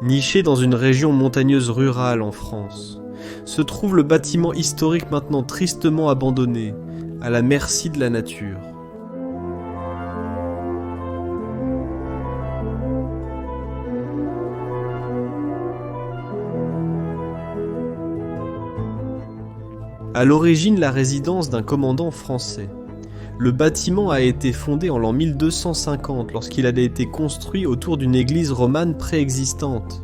Niché dans une région montagneuse rurale en France, se trouve le bâtiment historique maintenant tristement abandonné, à la merci de la nature. À l'origine la résidence d'un commandant français, le bâtiment a été fondé en l'an 1250 lorsqu'il avait été construit autour d'une église romane préexistante.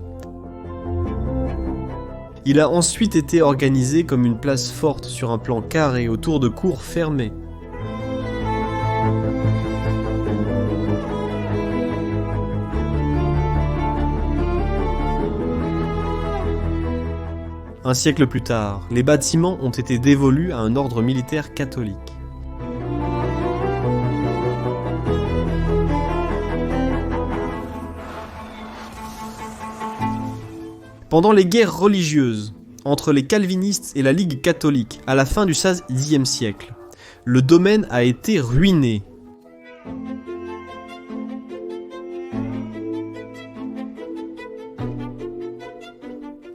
Il a ensuite été organisé comme une place forte sur un plan carré autour de cours fermées. Un siècle plus tard, les bâtiments ont été dévolus à un ordre militaire catholique. Pendant les guerres religieuses entre les calvinistes et la Ligue catholique à la fin du XVIe siècle, le domaine a été ruiné.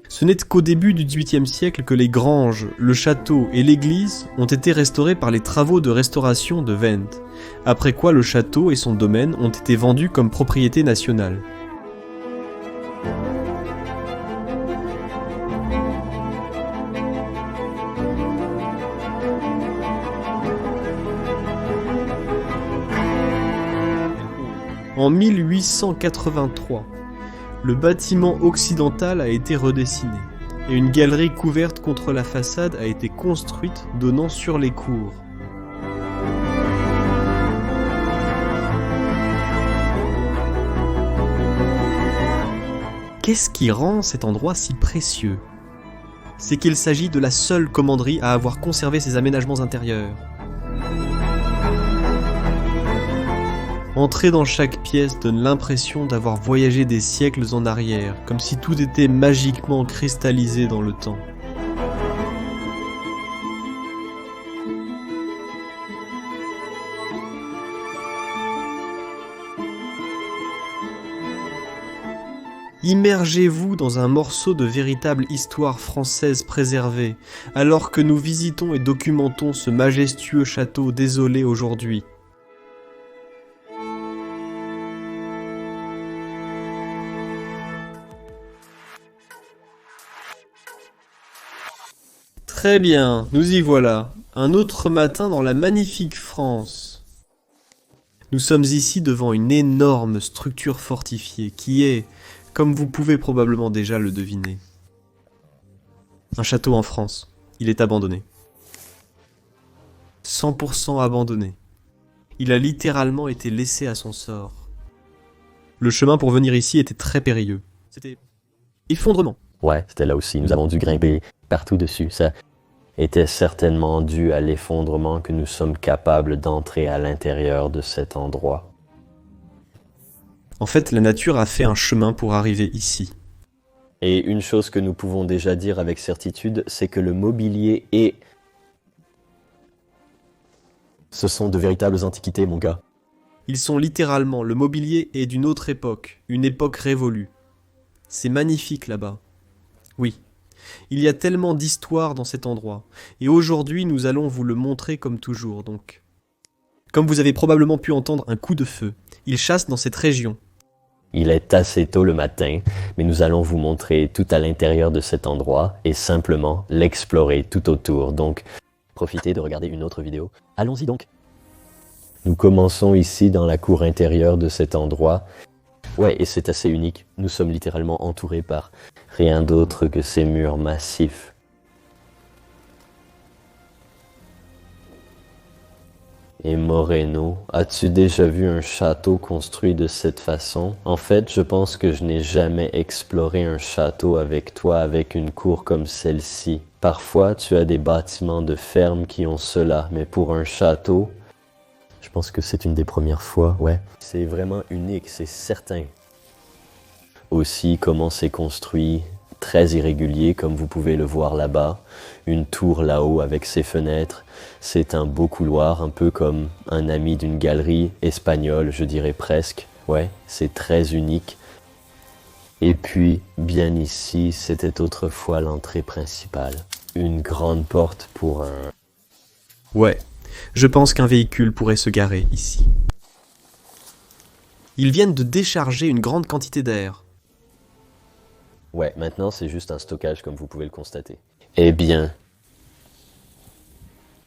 Ce n'est qu'au début du XVIIIe siècle que les granges, le château et l'église ont été restaurés par les travaux de restauration de Wendt, après quoi le château et son domaine ont été vendus comme propriété nationale. En 1883, le bâtiment occidental a été redessiné et une galerie couverte contre la façade a été construite donnant sur les cours. Qu'est-ce qui rend cet endroit si précieux? C'est qu'il s'agit de la seule commanderie à avoir conservé ses aménagements intérieurs. Entrer dans chaque pièce donne l'impression d'avoir voyagé des siècles en arrière, comme si tout était magiquement cristallisé dans le temps. Immergez-vous dans un morceau de véritable histoire française préservée, alors que nous visitons et documentons ce majestueux château désolé aujourd'hui. Très bien, nous y voilà. Un autre matin dans la magnifique France. Nous sommes ici devant une énorme structure fortifiée qui est, comme vous pouvez probablement déjà le deviner, un château en France. Il est abandonné. 100% abandonné. Il a littéralement été laissé à son sort. Le chemin pour venir ici était très périlleux. C'était effondrement. Ouais, c'était là aussi. Nous avons dû grimper partout dessus. Ça était certainement dû à l'effondrement que nous sommes capables d'entrer à l'intérieur de cet endroit. En fait, la nature a fait un chemin pour arriver ici. Et une chose que nous pouvons déjà dire avec certitude, c'est que le mobilier est... Ce sont de véritables antiquités, mon gars. Ils sont littéralement, le mobilier est d'une autre époque, une époque révolue. C'est magnifique là-bas. Oui. Il y a tellement d'histoire dans cet endroit, et aujourd'hui nous allons vous le montrer comme toujours, donc. Comme vous avez probablement pu entendre un coup de feu, il chasse dans cette région. Il est assez tôt le matin, mais nous allons vous montrer tout à l'intérieur de cet endroit, et simplement l'explorer tout autour, donc profitez de regarder une autre vidéo. Allons-y donc. Nous commençons ici dans la cour intérieure de cet endroit. Ouais, et c'est assez unique, nous sommes littéralement entourés par rien d'autre que ces murs massifs. Et Moreno, as-tu déjà vu un château construit de cette façon? En fait, je pense que je n'ai jamais exploré un château avec toi avec une cour comme celle-ci. Parfois, tu as des bâtiments de ferme qui ont cela, mais pour un château, je pense que c'est une des premières fois, ouais. C'est vraiment unique, c'est certain. Aussi, comment c'est construit, très irrégulier, comme vous pouvez le voir là-bas. Une tour là-haut avec ses fenêtres. C'est un beau couloir, un peu comme un ami d'une galerie espagnole, je dirais presque. Ouais, c'est très unique. Et puis, bien ici, c'était autrefois l'entrée principale. Une grande porte pour un... Ouais, je pense qu'un véhicule pourrait se garer ici. Ils viennent de décharger une grande quantité d'air. Ouais, maintenant c'est juste un stockage comme vous pouvez le constater. Eh bien,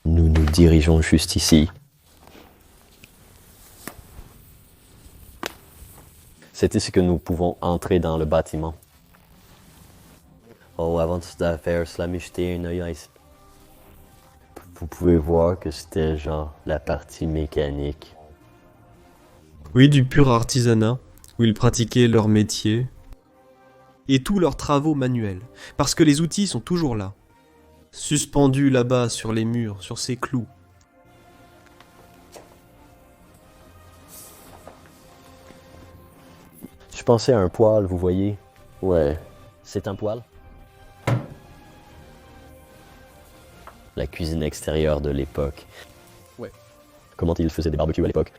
nous nous dirigeons juste ici. C'est ici que nous pouvons entrer dans le bâtiment. Oh, avant de faire cela, me jeter un œil ici. Vous pouvez voir que c'était genre la partie mécanique. Oui, du pur artisanat, où ils pratiquaient leur métier. Et tous leurs travaux manuels, parce que les outils sont toujours là. Suspendus là-bas sur les murs, sur ces clous. Je pensais à un poêle, vous voyez? Ouais. C'est un poêle? La cuisine extérieure de l'époque. Ouais. Comment ils faisaient des barbecues à l'époque?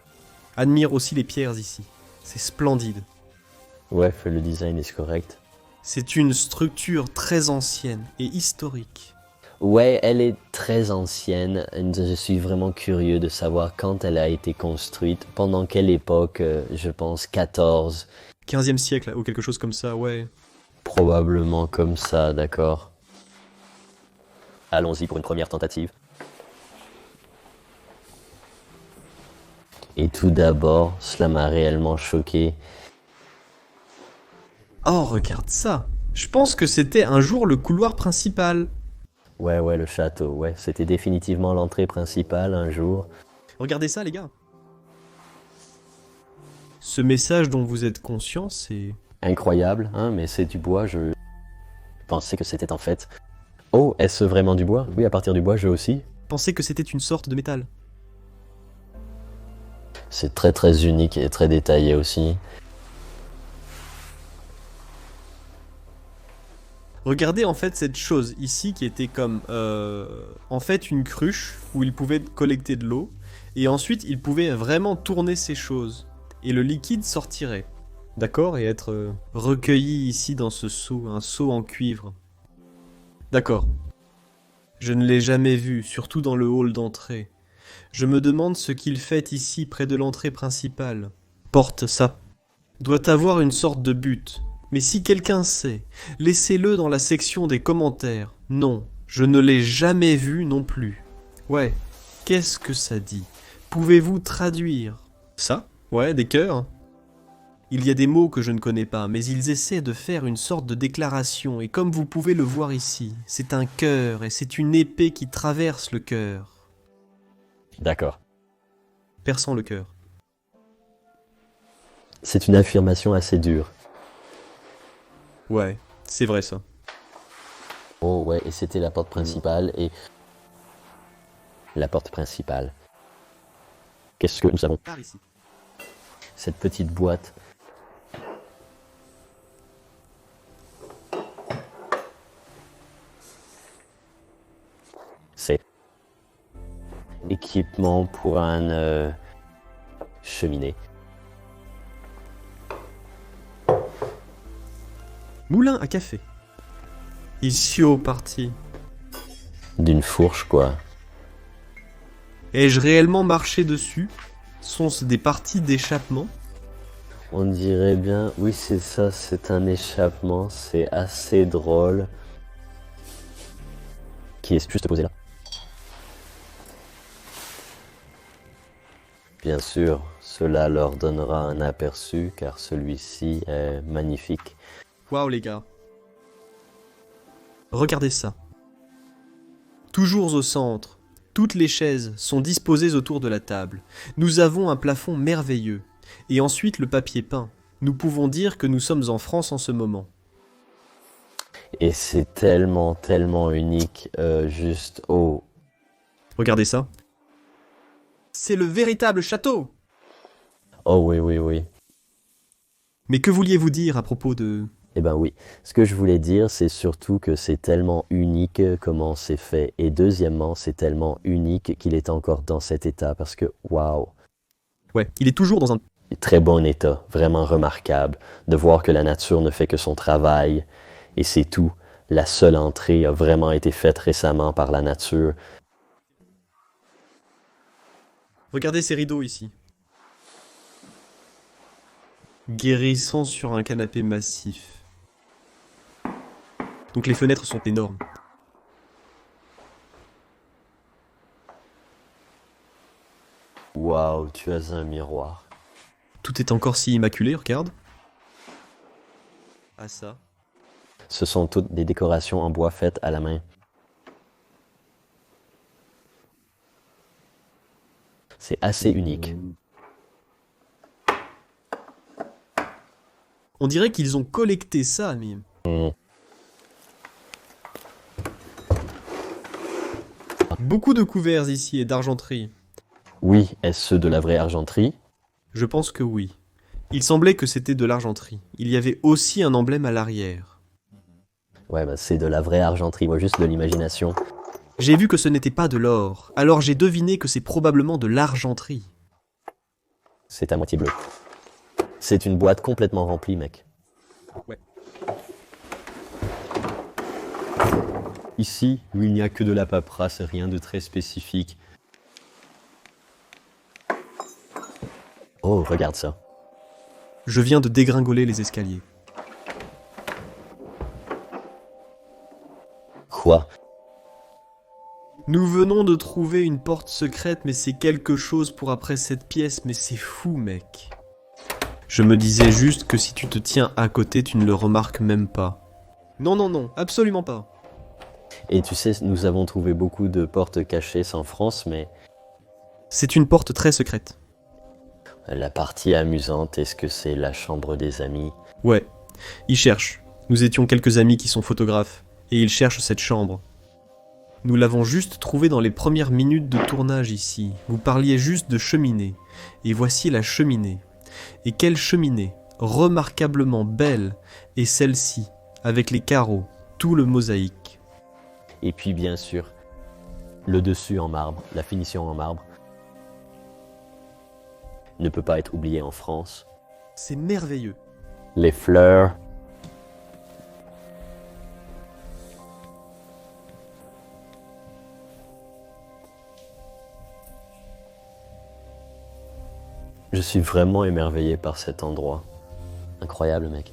Admire aussi les pierres ici. C'est splendide. Ouais, le design est correct. C'est une structure très ancienne et historique. Ouais, elle est très ancienne. Je suis vraiment curieux de savoir quand elle a été construite, pendant quelle époque, je pense 14. 15e siècle, ou quelque chose comme ça, ouais. Probablement comme ça, d'accord. Allons-y pour une première tentative. Et tout d'abord, cela m'a réellement choqué. Oh, regarde ça. Je pense que c'était un jour le couloir principal. Ouais, le château, ouais, c'était définitivement l'entrée principale un jour. Regardez ça, les gars. Ce message dont vous êtes conscient, c'est... Incroyable, hein, mais c'est du bois, je pensais que c'était en fait... Oh, est-ce vraiment du bois? Oui, à partir du bois, je aussi. Pensez que c'était une sorte de métal. C'est très très unique et très détaillé aussi. Regardez en fait cette chose ici qui était comme en fait une cruche où il pouvait collecter de l'eau et ensuite il pouvait vraiment tourner ces choses et le liquide sortirait. D'accord? Et être recueilli ici dans ce seau, un seau en cuivre. D'accord. Je ne l'ai jamais vu, surtout dans le hall d'entrée. Je me demande ce qu'il fait ici près de l'entrée principale. Porte ça. Doit avoir une sorte de but. Mais si quelqu'un sait, laissez-le dans la section des commentaires. Non, je ne l'ai jamais vu non plus. Ouais, qu'est-ce que ça dit? Pouvez-vous traduire? Ça? Ouais, des cœurs? Il y a des mots que je ne connais pas, mais ils essaient de faire une sorte de déclaration, et comme vous pouvez le voir ici, c'est un cœur, et c'est une épée qui traverse le cœur. D'accord. Perçant le cœur. C'est une affirmation assez dure. Ouais, c'est vrai ça. Oh ouais, et c'était la porte principale et... La porte principale. Qu'est-ce que nous avons? Par ici. Cette petite boîte. C'est équipement pour un cheminée. Moulin à café. Ici au parti. D'une fourche, quoi. Ai-je réellement marché dessus? Sont-ce des parties d'échappement? On dirait bien... Oui, c'est ça, c'est un échappement. C'est assez drôle. Qui est juste posé là? Bien sûr, cela leur donnera un aperçu, car celui-ci est magnifique. Waouh les gars. Regardez ça. Toujours au centre, toutes les chaises sont disposées autour de la table. Nous avons un plafond merveilleux. Et ensuite le papier peint. Nous pouvons dire que nous sommes en France en ce moment. Et c'est tellement, tellement unique, juste... Oh, Regardez ça. C'est le véritable château! oh oui. Mais que vouliez-vous dire à propos de... Eh ben oui, ce que je voulais dire, c'est surtout que c'est tellement unique comment c'est fait. Et deuxièmement, c'est tellement unique qu'il est encore dans cet état parce que, waouh, Ouais, il est toujours dans un... très bon état, vraiment remarquable, de voir que la nature ne fait que son travail et c'est tout. La seule entrée a vraiment été faite récemment par la nature. Regardez ces rideaux ici. Guérissant sur un canapé massif. Donc les fenêtres sont énormes. Waouh, tu as un miroir. Tout est encore si immaculé, regarde. Ah ça. Ce sont toutes des décorations en bois faites à la main. C'est assez unique. On dirait qu'ils ont collecté ça, mais... Mm. Beaucoup de couverts ici et d'argenterie. Oui, est-ce ceux de la vraie argenterie? Je pense que oui. Il semblait que c'était de l'argenterie. Il y avait aussi un emblème à l'arrière. Ouais, bah c'est de la vraie argenterie, moi juste de l'imagination. J'ai vu que ce n'était pas de l'or, alors j'ai deviné que c'est probablement de l'argenterie. C'est à moitié bleu. C'est une boîte complètement remplie, mec. Ouais. Ici, où il n'y a que de la paperasse, rien de très spécifique. Oh, regarde ça. Je viens de dégringoler les escaliers. Quoi? Nous venons de trouver une porte secrète, mais c'est quelque chose pour après cette pièce, mais c'est fou, mec. Je me disais juste que si tu te tiens à côté, tu ne le remarques même pas. Non, non, non, absolument pas. Et tu sais, nous avons trouvé beaucoup de portes cachées en France, mais C'est une porte très secrète. la partie amusante, est-ce que c'est la chambre des amis? Ouais, ils cherchent. Nous étions quelques amis qui sont photographes, et ils cherchent cette chambre. Nous l'avons juste trouvée dans les premières minutes de tournage ici. Vous parliez juste de cheminée. Et voici la cheminée. Et quelle cheminée! Remarquablement belle. Et celle-ci, avec les carreaux, tout le mosaïque. Et puis bien sûr, le dessus en marbre, la finition en marbre, ne peut pas être oublié en France. C'est merveilleux. Les fleurs. Je suis vraiment émerveillé par cet endroit. Incroyable, mec.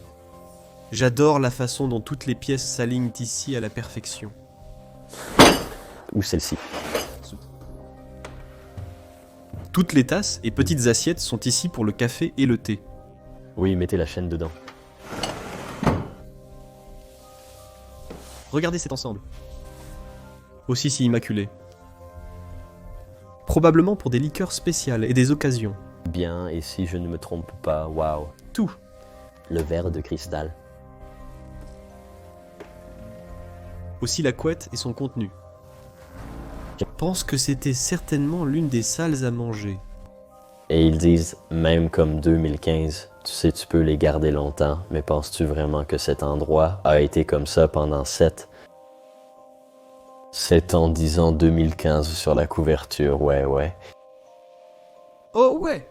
J'adore la façon dont toutes les pièces s'alignent ici à la perfection. Ou celle-ci. Toutes les tasses et petites assiettes sont ici pour le café et le thé. Oui, mettez la chaîne dedans. Regardez cet ensemble. Aussi si immaculé. Probablement pour des liqueurs spéciales et des occasions. Bien, et si je ne me trompe pas, waouh. Tout. Le verre de cristal. Aussi la couette et son contenu. Je pense que c'était certainement l'une des salles à manger. Et ils disent, même comme 2015, tu sais, tu peux les garder longtemps, mais penses-tu vraiment que cet endroit a été comme ça pendant 7 ans, disant 2015 sur la couverture, ouais. Oh ouais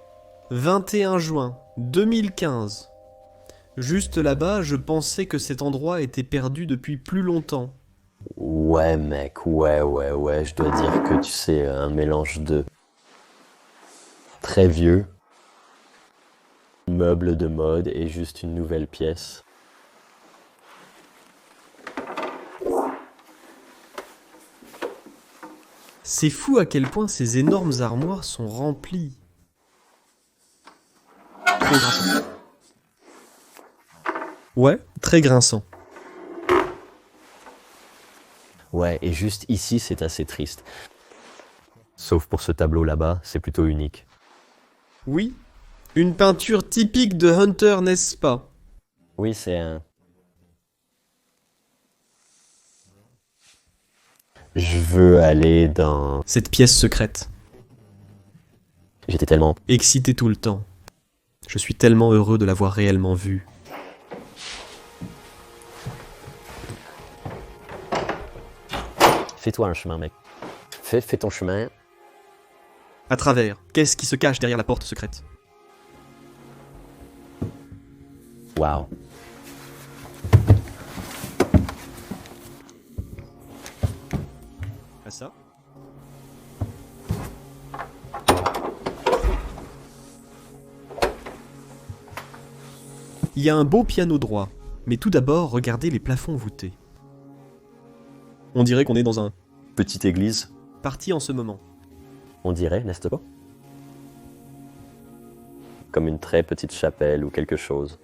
21 juin 2015. Juste là-bas, je pensais que cet endroit était perdu depuis plus longtemps. Ouais, mec, ouais, je dois dire que tu sais, un mélange de très vieux, meuble de mode et juste une nouvelle pièce. C'est fou à quel point ces énormes armoires sont remplies. Trop grinçant. Ouais, très grinçant. Ouais, et juste ici, c'est assez triste. Sauf pour ce tableau là-bas, c'est plutôt unique. Oui, une peinture typique de Hunter, n'est-ce pas? Oui, c'est un... Je veux aller dans... Cette pièce secrète. J'étais tellement... Excité tout le temps. Je suis tellement heureux de l'avoir réellement vue. Fais-toi un chemin, mec. Fais ton chemin. À travers. Qu'est-ce qui se cache derrière la porte secrète? Waouh. À ça. Il y a un beau piano droit, mais tout d'abord, regardez les plafonds voûtés. On dirait qu'on est dans un Petite église, parti en ce moment. on dirait, n'est-ce pas? Comme une très petite chapelle ou quelque chose.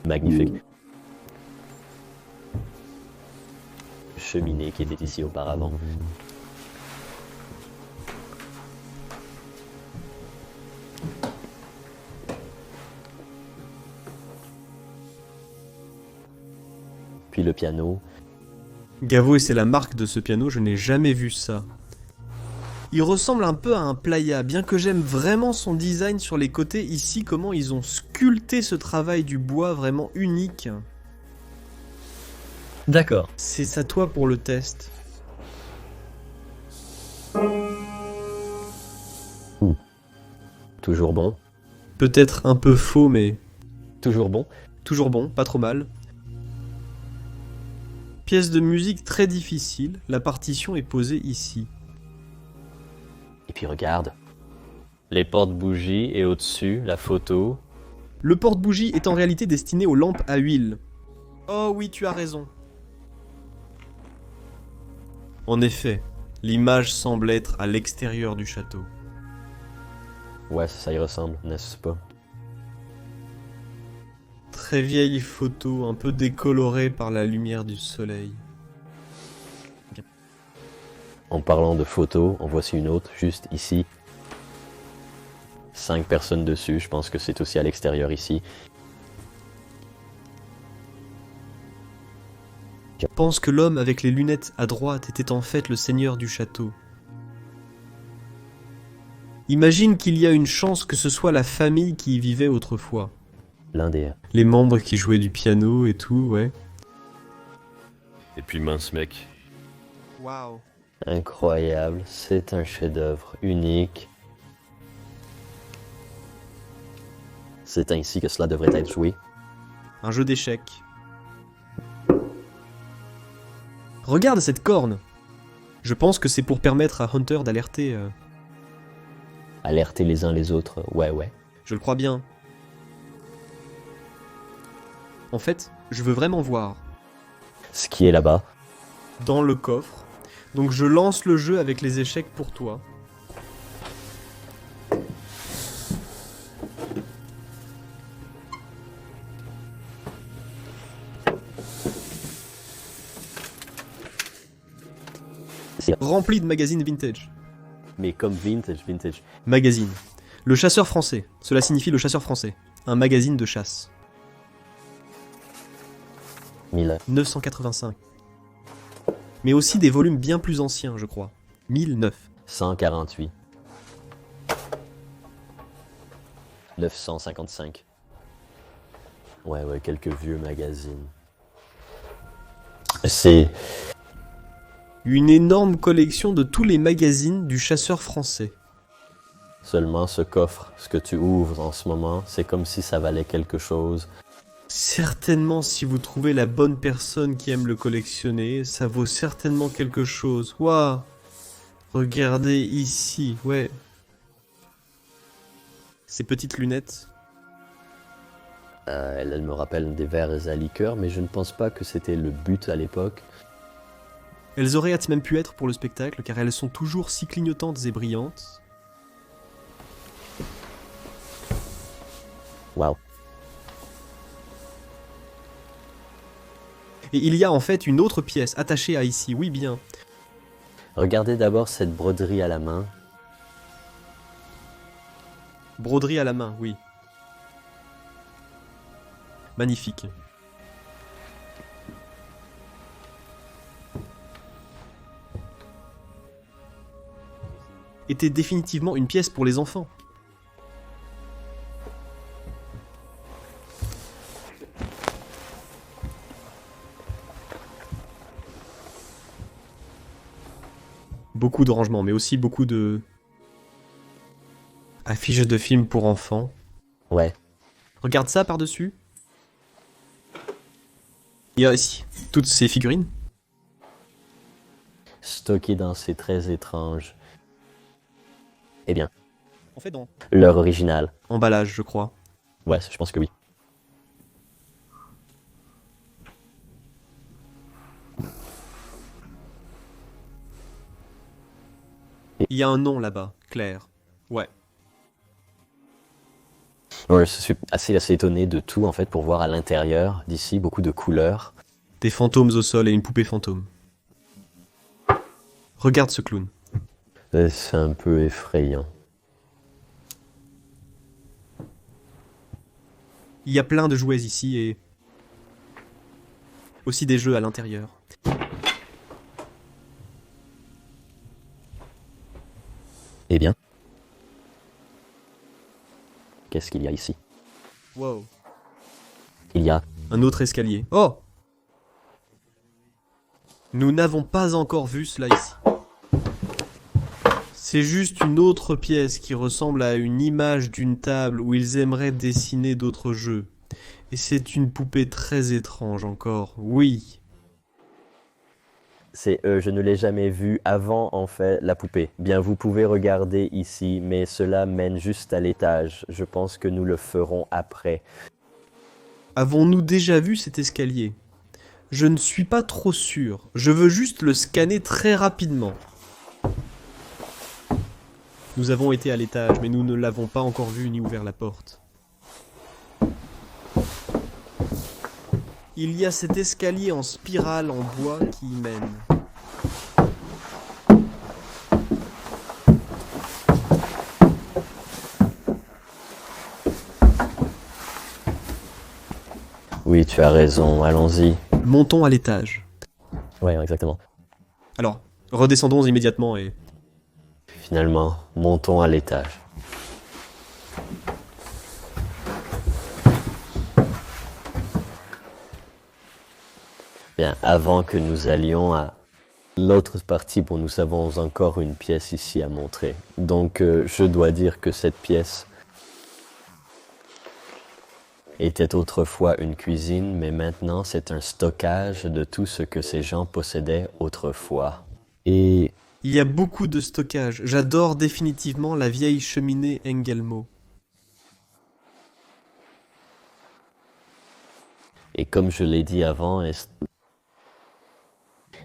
Magnifique. Cheminée qui était ici auparavant. Puis le piano. Gavo, c'est la marque de ce piano, je n'ai jamais vu ça. Il ressemble un peu à un playa, bien que j'aime vraiment son design sur les côtés. Ici, comment ils ont sculpté ce travail du bois vraiment unique. D'accord. C'est à toi pour le test. Toujours bon. Peut-être un peu faux, mais Toujours bon. toujours bon, pas trop mal. Pièce de musique très difficile, la partition est posée ici. Et puis regarde. Les portes-bougies et au-dessus, la photo. Le porte-bougie est en réalité destiné aux lampes à huile. Oh oui, tu as raison. En effet, l'image semble être à l'extérieur du château. Ouais, ça y ressemble, n'est-ce pas? Très vieille photo, un peu décolorée par la lumière du soleil. En parlant de photos, en voici une autre, juste ici. 5 personnes dessus, je pense que c'est aussi à l'extérieur ici. Je pense que l'homme avec les lunettes à droite était en fait le seigneur du château. Imagine qu'il y a une chance que ce soit la famille qui y vivait autrefois. L'un des... Les membres qui jouaient du piano et tout, ouais. Et puis mince mec. Waouh. Incroyable, c'est un chef-d'œuvre unique. C'est ainsi que cela devrait être joué. Un jeu d'échecs. Regarde cette corne. Je pense que c'est pour permettre à Hunter d'alerter. Alerter les uns les autres, ouais. Je le crois bien. En fait, je veux vraiment voir. Ce qui est là-bas. Dans le coffre. Donc je lance le jeu avec les échecs pour toi. C'est... Rempli de magazines vintage. Mais comme vintage. Magazine. Le chasseur français. Cela signifie le chasseur français. Un magazine de chasse. 985. Mais aussi des volumes bien plus anciens, je crois. 1009. 148. 955. Ouais, quelques vieux magazines. C'est... Une énorme collection de tous les magazines du chasseur français. Seulement ce coffre, ce que tu ouvres en ce moment, c'est comme si ça valait quelque chose. Certainement, si vous trouvez la bonne personne qui aime le collectionner, ça vaut certainement quelque chose. Waouh! Regardez ici, ouais. Ces petites lunettes. Elle me rappelle des verres à liqueur, mais je ne pense pas que c'était le but à l'époque. Elles auraient même pu être pour le spectacle, car elles sont toujours si clignotantes et brillantes. Waouh. Et il y a en fait une autre pièce attachée à ici, oui bien. Regardez d'abord cette broderie à la main. Broderie à la main, oui. Magnifique. Était définitivement une pièce pour les enfants. Beaucoup de rangements, mais aussi beaucoup de... affiches de films pour enfants. Ouais. Regarde ça par-dessus. Il y a ici toutes ces figurines. Stockées dans ces très étranges. Eh bien, En fait, dans l'heure originale. emballage, je crois. Ouais, je pense que oui. Il y a un nom là-bas, clair. Ouais. Ouais, je suis assez étonné de tout en fait pour voir à l'intérieur d'ici beaucoup de couleurs. Des fantômes au sol et une poupée fantôme. Regarde ce clown. C'est un peu effrayant. Il y a plein de jouets ici et... aussi des jeux à l'intérieur. Eh bien, qu'est-ce qu'il y a ici? Wow. Il y a... Un autre escalier. Oh! Nous n'avons pas encore vu cela ici. C'est juste une autre pièce qui ressemble à une image d'une table où ils aimeraient dessiner d'autres jeux. Et c'est une poupée très étrange encore, oui. je ne l'ai jamais vu avant en fait, la poupée. Bien, vous pouvez regarder ici, mais cela mène juste à l'étage. Je pense que nous le ferons après. Avons-nous déjà vu cet escalier? Je ne suis pas trop sûr. Je veux juste le scanner très rapidement. Nous avons été à l'étage, mais nous ne l'avons pas encore vu ni ouvert la porte. Il y a cet escalier en spirale en bois qui y mène. Oui, tu as raison, allons-y. Montons à l'étage. Ouais, exactement. Alors, redescendons immédiatement et... Finalement, montons à l'étage. Bien, avant que nous allions à l'autre partie, bon, nous avons encore une pièce ici à montrer. Donc, je dois dire que cette pièce était autrefois une cuisine, mais maintenant c'est un stockage de tout ce que ces gens possédaient autrefois. Et il y a beaucoup de stockage. J'adore définitivement la vieille cheminée Engelmo. comme je l'ai dit avant,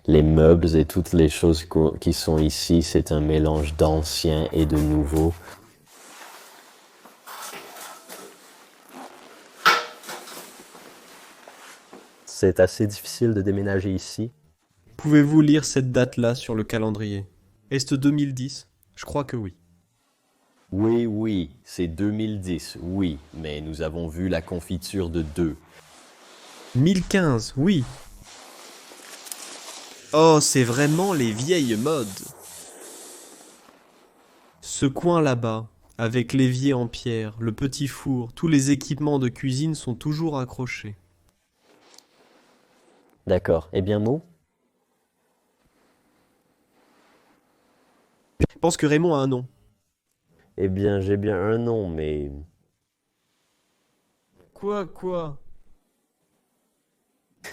les meubles et toutes les choses qui sont ici, c'est un mélange d'ancien et de nouveau. C'est assez difficile de déménager ici. Pouvez-vous lire cette date-là sur le calendrier? Est-ce 2010? Je crois que oui. Oui, c'est 2010, oui, mais nous avons vu la confiture de 2. 1015, oui. Oh, c'est vraiment les vieilles modes. Ce coin là-bas, avec l'évier en pierre, le petit four, tous les équipements de cuisine sont toujours accrochés. D'accord, eh bien Mo? Je pense que Raymond a un nom. Eh bien j'ai bien un nom, mais... Quoi?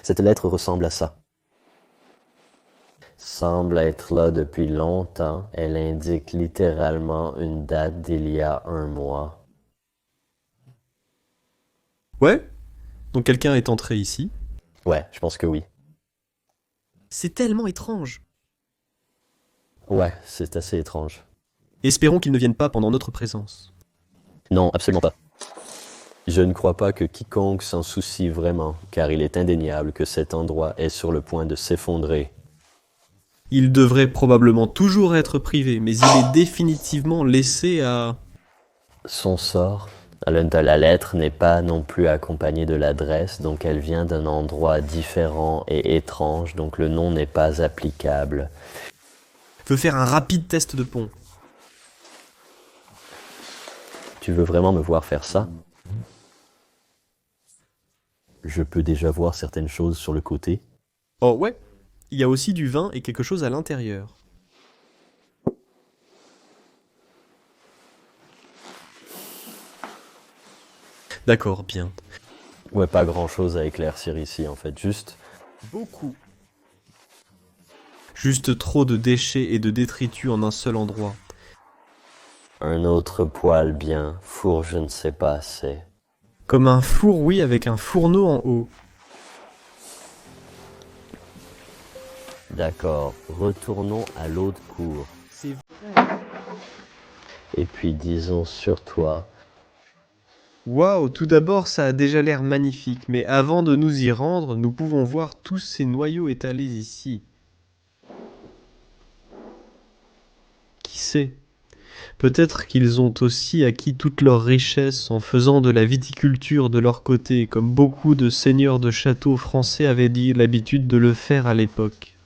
Cette lettre ressemble à ça. Semble être là depuis longtemps. Elle indique littéralement une date d'il y a 1 mois. Ouais? Donc quelqu'un est entré ici. Ouais, je pense que oui. C'est tellement étrange. Ouais, c'est assez étrange. Espérons qu'ils ne viennent pas pendant notre présence. Non, absolument pas. Je ne crois pas que quiconque s'en soucie vraiment, car il est indéniable que cet endroit est sur le point de s'effondrer. Il devrait probablement toujours être privé, mais il est définitivement laissé à... Son sort, la lettre n'est pas non plus accompagnée de l'adresse, donc elle vient d'un endroit différent et étrange, donc le nom n'est pas applicable. Veut faire un rapide test de pont. Tu veux vraiment me voir faire ça? Je peux déjà voir certaines choses sur le côté. Oh ouais? Il y a aussi du vin et quelque chose à l'intérieur. D'accord, bien. Ouais, pas grand chose à éclaircir ici en fait, juste Beaucoup. Juste trop de déchets et de détritus en un seul endroit. un autre poêle bien, four je ne sais pas assez. Comme un four, oui, avec un fourneau en haut. D'accord, retournons à l'autre cour. C'est Et puis disons sur toi, Waouh, tout d'abord, ça a déjà l'air magnifique, mais avant de nous y rendre, nous pouvons voir tous ces noyaux étalés ici. Qui sait? Peut-être qu'ils ont aussi acquis toute leur richesse en faisant de la viticulture de leur côté, comme beaucoup de seigneurs de châteaux français avaient dit l'habitude de le faire à l'époque.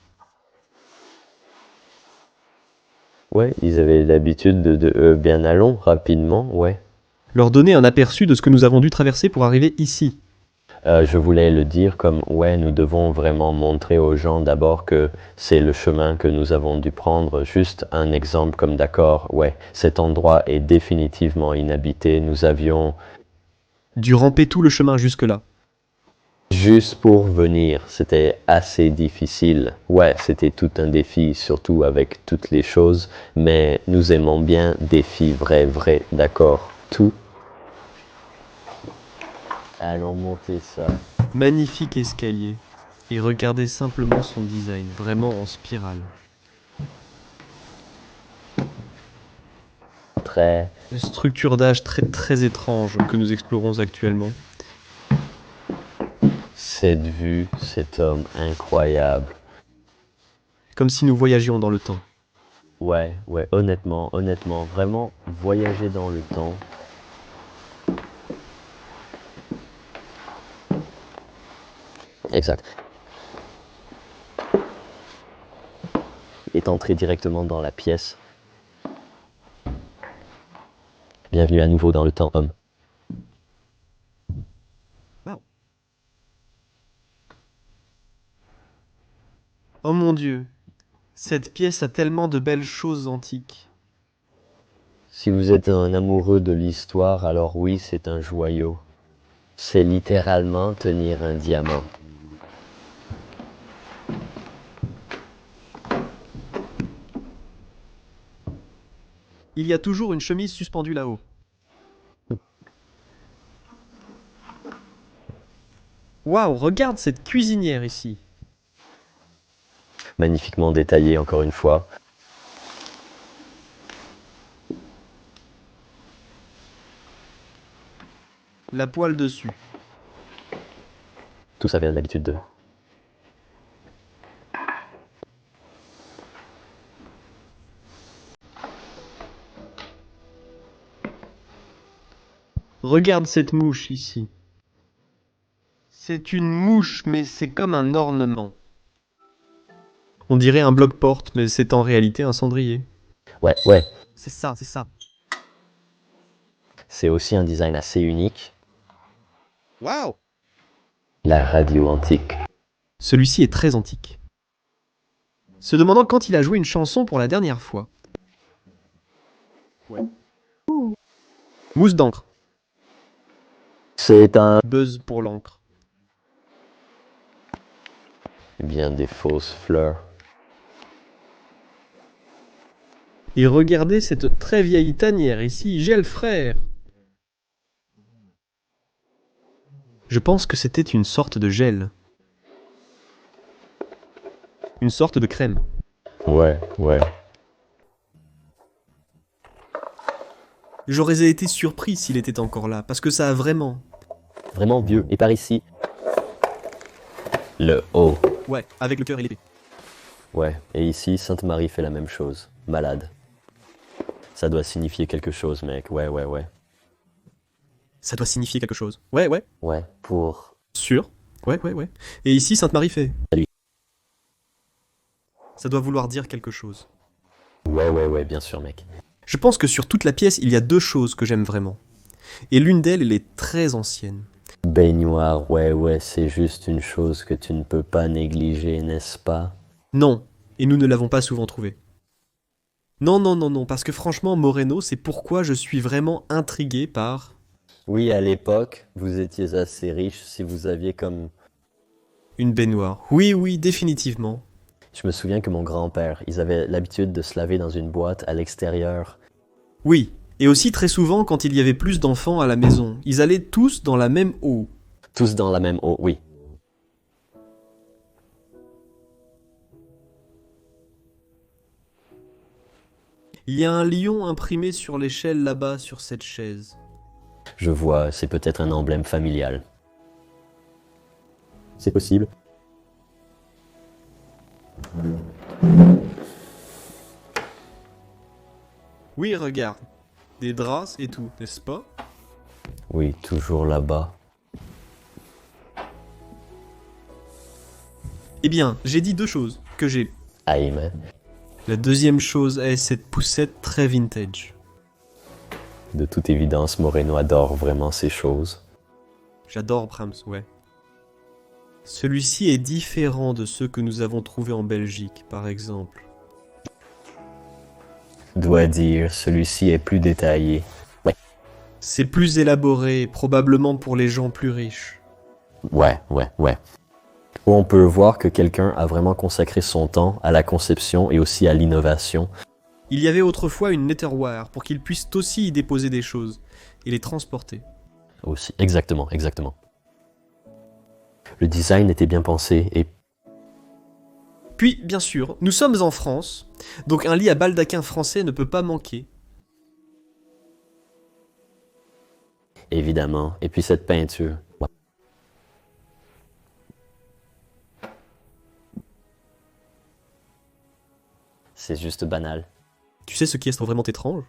ouais, ils avaient l'habitude de bien allons rapidement, ouais. Leur donner un aperçu de ce que nous avons dû traverser pour arriver ici. Je voulais le dire comme, ouais, nous devons vraiment montrer aux gens d'abord que c'est le chemin que nous avons dû prendre. Juste un exemple comme, d'accord, ouais, cet endroit est définitivement inhabité. Nous avions, Dû ramper tout le chemin jusque-là. juste pour venir, c'était assez difficile. Ouais, c'était tout un défi, surtout avec toutes les choses, mais nous aimons bien défis vrai, d'accord, tout. Allons monter ça. Magnifique escalier. Et regardez simplement son design, vraiment en spirale. Très, Une structure d'âge très très étrange que nous explorons actuellement. cette vue, cet homme incroyable. Comme si nous voyagions dans le temps. Ouais, honnêtement, vraiment voyager dans le temps. Exact. Est entré directement dans la pièce. Bienvenue à nouveau dans le temps, homme. Oh mon Dieu, cette pièce a tellement de belles choses antiques. Si vous êtes un amoureux de l'histoire, alors oui, c'est un joyau. C'est littéralement tenir un diamant. Il y a toujours une chemise suspendue là-haut. Waouh, regarde cette cuisinière ici. Magnifiquement détaillé encore une fois. La poêle dessus. Tout ça vient de l'habitude de. Regarde cette mouche ici. C'est une mouche, mais c'est comme un ornement. On dirait un bloc-porte, mais c'est en réalité un cendrier. Ouais. C'est ça, c'est ça. C'est aussi un design assez unique. Waouh! La radio antique. Celui-ci est très antique. Se demandant quand il a joué une chanson pour la dernière fois. Ouais. Mousse d'encre. C'est un. Buzz pour l'encre. Bien des fausses fleurs. Et regardez cette très vieille tanière ici, j'ai le frère. Je pense que c'était une sorte de gel. Une sorte de crème. Ouais. J'aurais été surpris s'il était encore là, parce que ça a vraiment... Vraiment vieux. Et par ici. Le haut. Ouais, avec le cœur et l'épée. Ouais, et ici, Sainte Marie fait la même chose. Malade. Ça doit signifier quelque chose, mec. Ouais. Ça doit signifier quelque chose. Ouais. Ouais, pour... Sûr. Ouais. Et ici, Sainte Marie fait... Salut. Ça doit vouloir dire quelque chose. Ouais, bien sûr, mec. Je pense que sur toute la pièce, il y a deux choses que j'aime vraiment. Et l'une d'elles, elle est très ancienne. Baignoire, ouais, c'est juste une chose que tu ne peux pas négliger, n'est-ce pas? Non, et nous ne l'avons pas souvent trouvée. Non, parce que franchement, Moreno, c'est pourquoi je suis vraiment intrigué par... Oui, à l'époque, vous étiez assez riche si vous aviez comme... Une baignoire. Oui, oui, définitivement. Je me souviens que mon grand-père, ils avaient l'habitude de se laver dans une boîte à l'extérieur. Oui. Et aussi très souvent quand il y avait plus d'enfants à la maison. Ils allaient tous dans la même eau. Tous dans la même eau, oui. Il y a un lion imprimé sur l'échelle là-bas sur cette chaise. Je vois, c'est peut-être un emblème familial. C'est possible. Oui, regarde. Des draps et tout, n'est-ce pas? Oui, toujours là-bas. Eh bien, j'ai dit deux choses que j'ai. Aïe, La deuxième chose est cette poussette très vintage. de toute évidence, Moreno adore vraiment ces choses. J'adore Brahms, ouais. Celui-ci est différent de ceux que nous avons trouvés en Belgique, par exemple. Dois dire, celui-ci est plus détaillé. C'est plus élaboré, probablement pour les gens plus riches. Ouais. Où on peut voir que quelqu'un a vraiment consacré son temps à la conception et aussi à l'innovation. Il y avait autrefois une letterware pour qu'ils puissent aussi y déposer des choses et les transporter. Aussi, exactement. Le design était bien pensé et Puis, bien sûr, nous sommes en France, donc un lit à baldaquin français ne peut pas manquer. évidemment, et puis cette peinture. Ouais. C'est juste banal. Tu sais ce qui est vraiment étrange?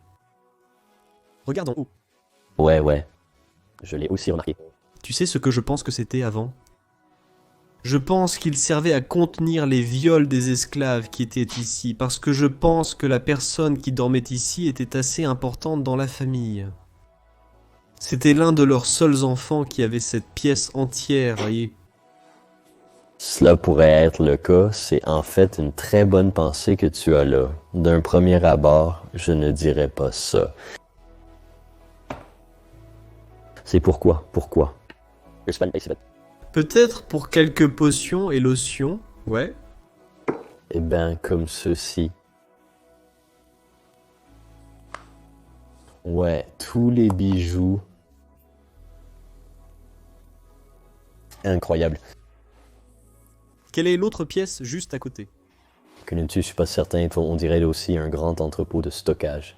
Regarde en haut. Ouais. Je l'ai aussi remarqué. Tu sais ce que je pense que c'était avant? Je pense qu'il servait à contenir les viols des esclaves qui étaient ici, parce que je pense que la personne qui dormait ici était assez importante dans la famille. C'était l'un de leurs seuls enfants qui avait cette pièce entière, voyez. Cela pourrait être le cas, c'est en fait une très bonne pensée que tu as là. D'un premier abord, je ne dirais pas ça. C'est pourquoi. Peut-être pour quelques potions et lotions, ouais. Eh ben, comme ceci. Ouais, tous les bijoux. Incroyable. Quelle est l'autre pièce juste à côté? Que je suis pas certain, on dirait aussi un grand entrepôt de stockage.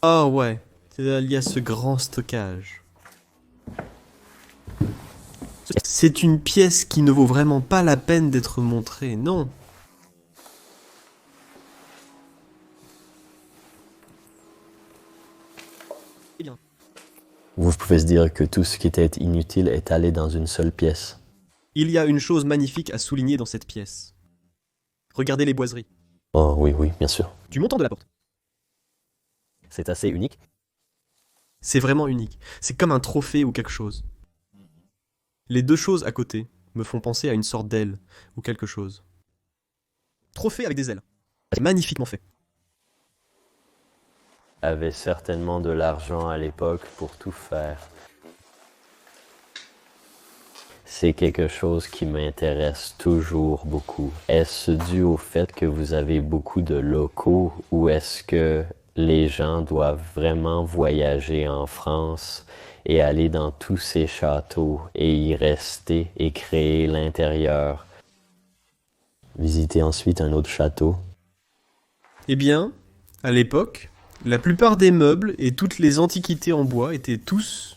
Ah ouais, il y a ce grand stockage. C'est une pièce qui ne vaut vraiment pas la peine d'être montrée, non. Eh bien, Vous pouvez se dire que tout ce qui était inutile est allé dans une seule pièce. il y a une chose magnifique à souligner dans cette pièce. Regardez les boiseries. Oh oui, bien sûr. Du montant de la porte. C'est assez unique. C'est vraiment unique. C'est comme un trophée ou quelque chose. Les deux choses à côté me font penser à une sorte d'aile ou quelque chose. Trophée avec des ailes. C'est magnifiquement fait. Avait certainement de l'argent à l'époque pour tout faire. C'est quelque chose qui m'intéresse toujours beaucoup. Est-ce dû au fait que vous avez beaucoup de locaux ou est-ce que les gens doivent vraiment voyager en France et aller dans tous ces châteaux et y rester et créer l'intérieur? Visiter ensuite un autre château. Eh bien, à l'époque, la plupart des meubles et toutes les antiquités en bois étaient tous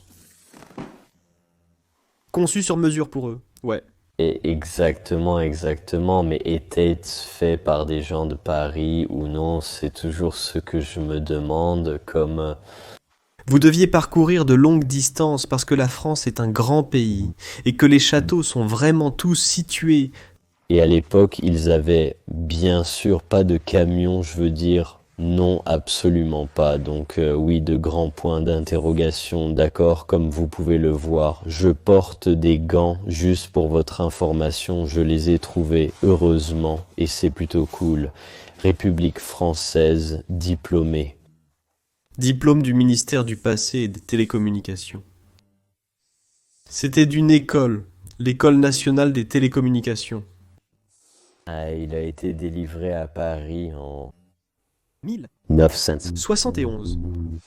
conçus sur mesure pour eux. Ouais. Et exactement, mais était fait par des gens de Paris ou non? C'est toujours ce que je me demande comme... Vous deviez parcourir de longues distances parce que la France est un grand pays et que les châteaux sont vraiment tous situés. Et à l'époque, ils avaient bien sûr pas de camion, je veux dire, non, absolument pas. Donc oui, de grands points d'interrogation, d'accord, comme vous pouvez le voir. Je porte des gants, juste pour votre information, je les ai trouvés heureusement, et c'est plutôt cool. République française, diplômé. Diplôme du ministère du passé et des télécommunications. C'était d'une école, l'école nationale des télécommunications. Ah, il a été délivré à Paris en 1071. 900.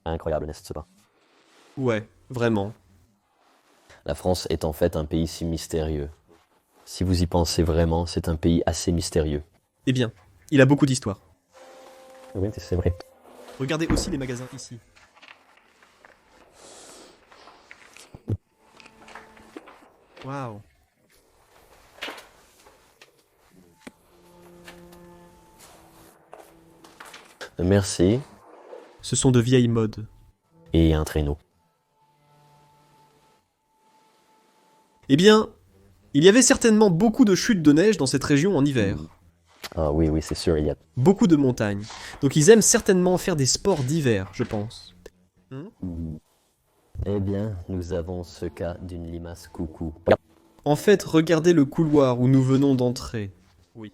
Incroyable, n'est-ce pas? Ouais, vraiment. La France est en fait un pays si mystérieux. Si vous y pensez vraiment, c'est un pays assez mystérieux. Eh bien, il a beaucoup d'histoire. Oui, c'est vrai. Regardez aussi les magasins ici. Waouh. Merci. Ce sont de vieilles modes. Et un traîneau. Eh bien, il y avait certainement beaucoup de chutes de neige dans cette région en hiver. Ah oui, oui, c'est sûr, il y a... Beaucoup de montagnes. Donc ils aiment certainement faire des sports d'hiver, je pense. Eh bien, nous avons ce cas d'une limace coucou. En fait, regardez le couloir où nous venons d'entrer. Oui.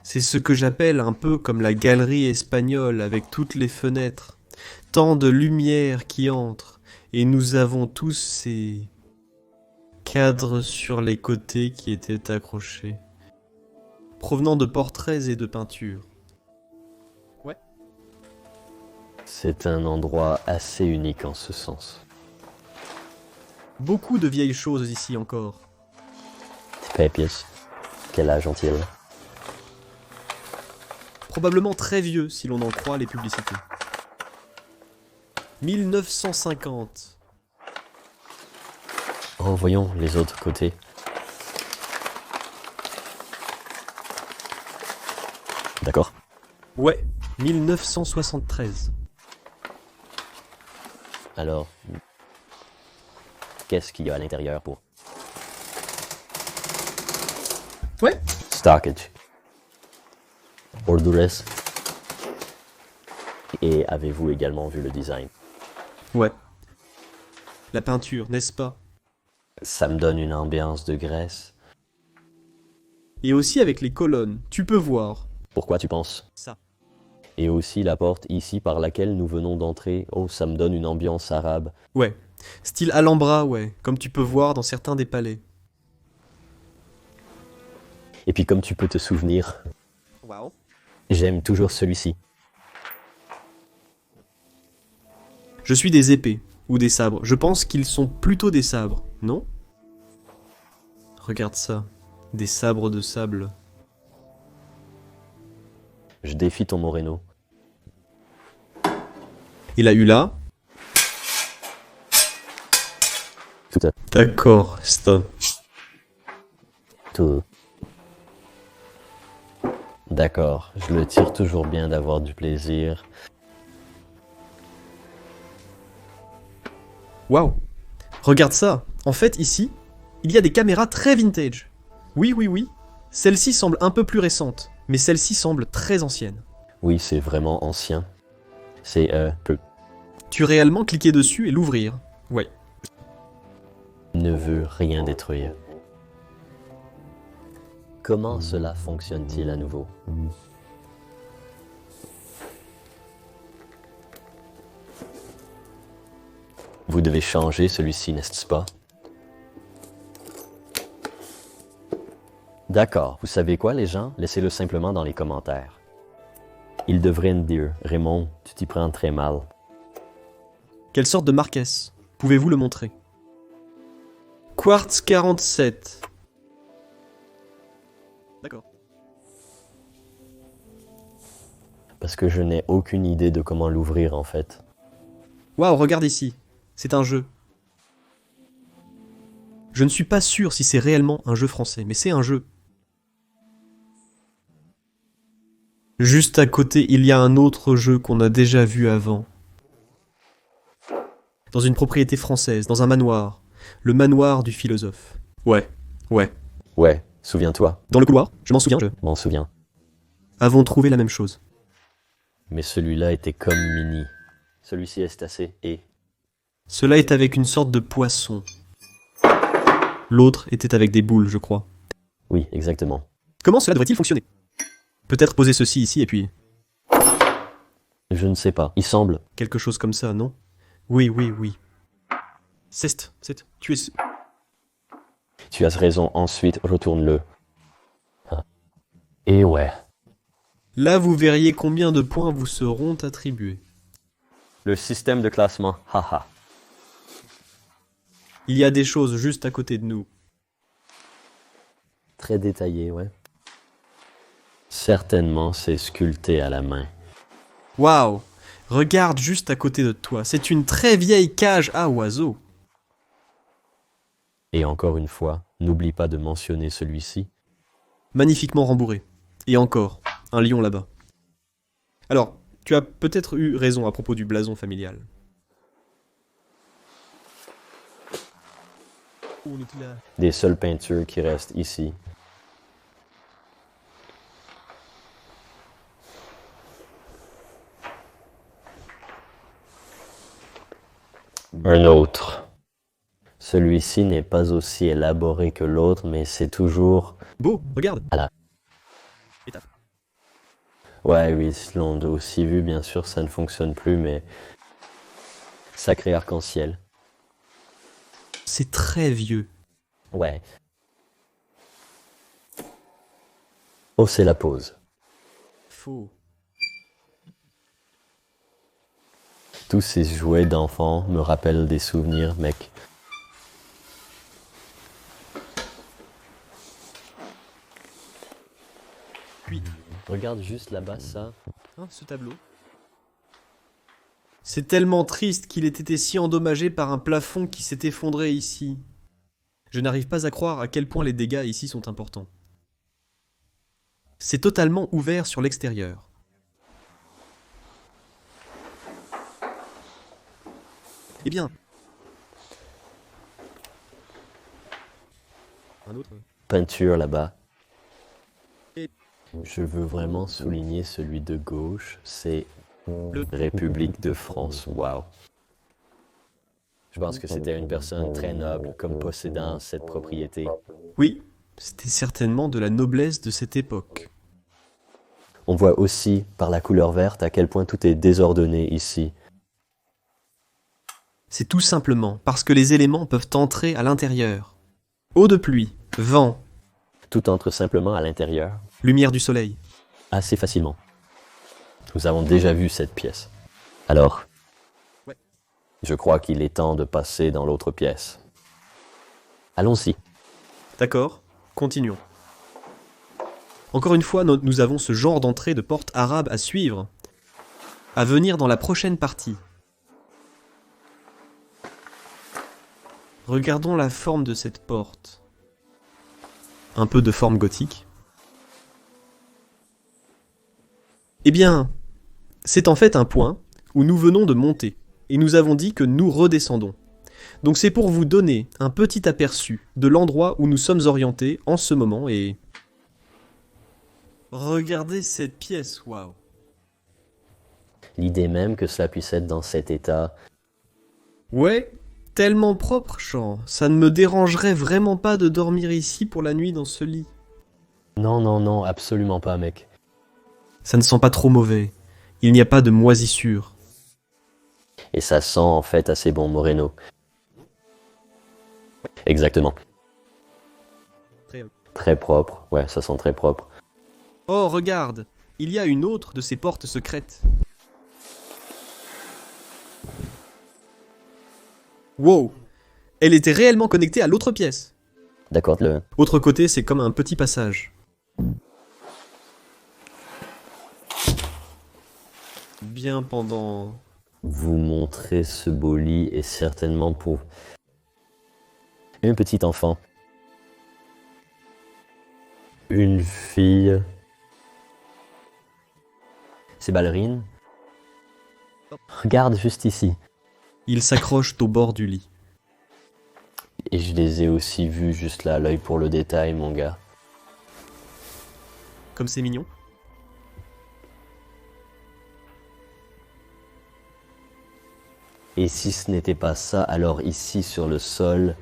C'est ce que j'appelle un peu comme la galerie espagnole avec toutes les fenêtres. Tant de lumière qui entre. Et nous avons tous ces cadres sur les côtés qui étaient accrochés. Provenant de portraits et de peintures. Ouais. C'est un endroit assez unique en ce sens. Beaucoup de vieilles choses ici encore. Pépius, quel âge ont-ils? Probablement très vieux si l'on en croit les publicités. 1950. Oh, voyons les autres côtés. D'accord. Ouais, 1973. Alors, qu'est-ce qu'il y a à l'intérieur pour Ouais. stockage? Ordures. Et avez-vous également vu le design? Ouais. La peinture, n'est-ce pas? Ça me donne une ambiance de Grèce. Et aussi avec les colonnes, tu peux voir. Pourquoi tu penses? Ça. Et aussi la porte ici par laquelle nous venons d'entrer. Oh, ça me donne une ambiance arabe. Ouais. Style Alhambra, ouais, comme tu peux voir dans certains des palais. Et puis comme tu peux te souvenir, Wow. j'aime toujours celui-ci. Je suis des épées, ou des sabres. Je pense qu'ils sont plutôt des sabres, non? Regarde ça. Des sabres de sable. Je défie ton Moreno. Il a eu là. Tout à D'accord, stop. tout. D'accord, je le tire toujours bien d'avoir du plaisir. Waouh. Regarde ça. En fait, ici, il y a des caméras très vintage. Oui, oui, oui. Celle-ci semble un peu plus récente, mais celle-ci semble très ancienne. Oui, c'est vraiment ancien. C'est peu. Tu réellement cliquer dessus et l'ouvrir. Ouais. Ne veut rien détruire. Comment cela fonctionne-t-il à nouveau? Vous devez changer celui-ci, n'est-ce pas? D'accord, vous savez quoi les gens? Laissez-le simplement dans les commentaires. Il devrait me dire, Raymond, tu t'y prends très mal. Quelle sorte de marque est-ce? Pouvez-vous le montrer? Quartz 47. D'accord. Parce que je n'ai aucune idée de comment l'ouvrir en fait. Waouh, regarde ici. C'est un jeu. Je ne suis pas sûr si c'est réellement un jeu français, mais c'est un jeu. Juste à côté, il y a un autre jeu qu'on a déjà vu avant. Dans une propriété française, dans un manoir. Le manoir du philosophe. Ouais, ouais. Ouais, souviens-toi. Dans le couloir, je m'en souviens, M'en souviens. avons trouvé la même chose. Mais celui-là était comme mini. Celui-ci est assez et... Cela est avec une sorte de poisson. L'autre était avec des boules, je crois. Oui, exactement. Comment cela devrait-il fonctionner? Peut-être poser ceci ici et puis... Je ne sais pas. Il semble. Quelque chose comme ça, non? Oui, oui, oui. Cest, tu es... Tu as raison. Ensuite, retourne-le. Ah. Et ouais. Là, vous verriez combien de points vous seront attribués. Le système de classement. Haha. Il y a des choses juste à côté de nous. Très détaillé, ouais. Certainement, c'est sculpté à la main. Waouh! Regarde juste à côté de toi. C'est une très vieille cage à oiseaux. Et encore une fois, n'oublie pas de mentionner celui-ci. Magnifiquement rembourré. Et encore, un lion là-bas. Alors, tu as peut-être eu raison à propos du blason familial. Des seules peintures qui restent ici. Un autre. Celui-ci n'est pas aussi élaboré que l'autre, mais c'est toujours... Beau, regarde. Voilà. Étape. Ouais, oui, ils l'ont aussi vu, bien sûr, ça ne fonctionne plus, mais... Sacré arc-en-ciel. C'est très vieux. Ouais. Oh, c'est la pause. Faux. Tous ces jouets d'enfants me rappellent des souvenirs, mec. Puis, Regarde juste là-bas, ça. hein, ce tableau. C'est tellement triste qu'il ait été si endommagé par un plafond qui s'est effondré ici. Je n'arrive pas à croire à quel point les dégâts ici sont importants. C'est totalement ouvert sur l'extérieur. Eh bien. Un autre. Peinture là-bas. Et Je veux vraiment souligner celui de gauche, c'est le... République de France. Waouh. Je pense que c'était une personne très noble comme possédant cette propriété. Oui, c'était certainement de la noblesse de cette époque. On voit aussi par la couleur verte à quel point tout est désordonné ici. C'est tout simplement parce que les éléments peuvent entrer à l'intérieur. Eau de pluie, vent, Tout entre simplement à l'intérieur, lumière du soleil. assez facilement. Nous avons déjà vu cette pièce. Alors, Ouais. je crois qu'il est temps de passer dans l'autre pièce. Allons-y. D'accord, continuons. Encore une fois, nous avons ce genre d'entrée de porte arabe à suivre. À venir dans la prochaine partie. Regardons la forme de cette porte. Un peu de forme gothique. Eh bien, c'est en fait un point où nous venons de monter, et nous avons dit que nous redescendons. Donc c'est pour vous donner un petit aperçu de l'endroit où nous sommes orientés en ce moment et... Regardez cette pièce, waouh. L'idée même que cela puisse être dans cet état, Ouais, tellement propre, Chan. Ça ne me dérangerait vraiment pas de dormir ici pour la nuit dans ce lit. non, non, non, absolument pas, mec. Ça ne sent pas trop mauvais. Il n'y a pas de moisissure. Et ça sent en fait assez bon Moreno. Exactement. Très propre, ouais, ça sent très propre. Oh, regarde, il y a une autre de ces portes secrètes. Wow, elle était réellement connectée à l'autre pièce. D'accord, Autre côté, c'est comme un petit passage. Bien pendant... vous montrer ce beau lit est certainement pour un petit enfant. Une fille. Ces ballerines. Regarde juste ici. Ils s'accrochent au bord du lit. Et je les ai aussi vus juste là, l'œil pour le détail, mon gars. Comme c'est mignon. Et si ce n'était pas ça, alors ici sur le sol...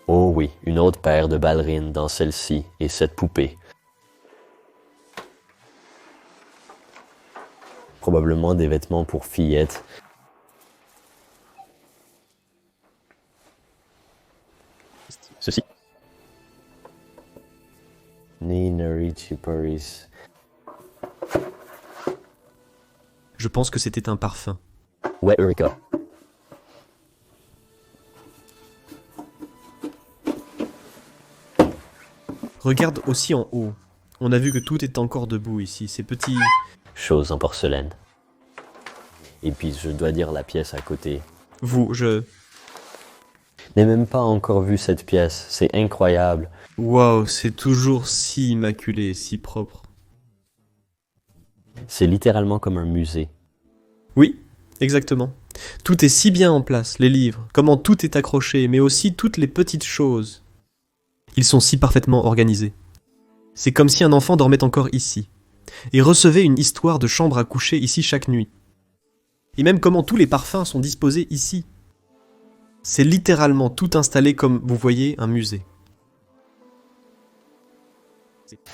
Oh oui, une autre paire de ballerines dans celle-ci et cette poupée. probablement des vêtements pour fillettes. Ceci. Ninarichi Paris. Je pense que c'était un parfum. Ouais, Eureka. Regarde aussi en haut. On a vu que tout est encore debout ici, ces petits... Chose en porcelaine. Et puis je dois dire la pièce à côté. Je N'ai même pas encore vu cette pièce, c'est incroyable. Waouh, c'est toujours si immaculé, si propre. C'est littéralement comme un musée. Oui, exactement. Tout est si bien en place, les livres, comment tout est accroché, mais aussi toutes les petites choses. Ils sont si parfaitement organisés. C'est comme si un enfant dormait encore ici, et recevait une histoire de chambre à coucher ici chaque nuit. Et même comment tous les parfums sont disposés ici. C'est littéralement tout installé comme, vous voyez, un musée.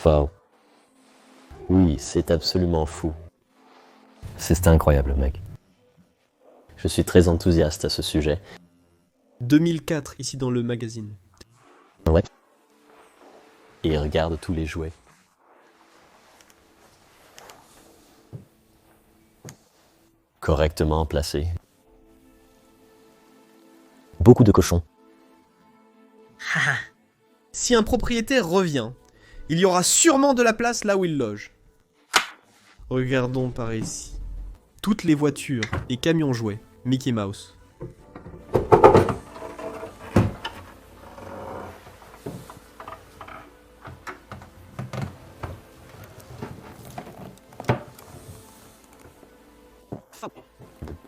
Wow. Oui, c'est absolument fou. C'est incroyable, mec. Je suis très enthousiaste à ce sujet. 2004, ici dans le magazine. Ouais. Et regarde tous les jouets. Correctement placés. Beaucoup de cochons. Si un propriétaire revient, il y aura sûrement de la place là où il loge. Regardons par ici. Toutes les voitures et camions jouets. Mickey Mouse.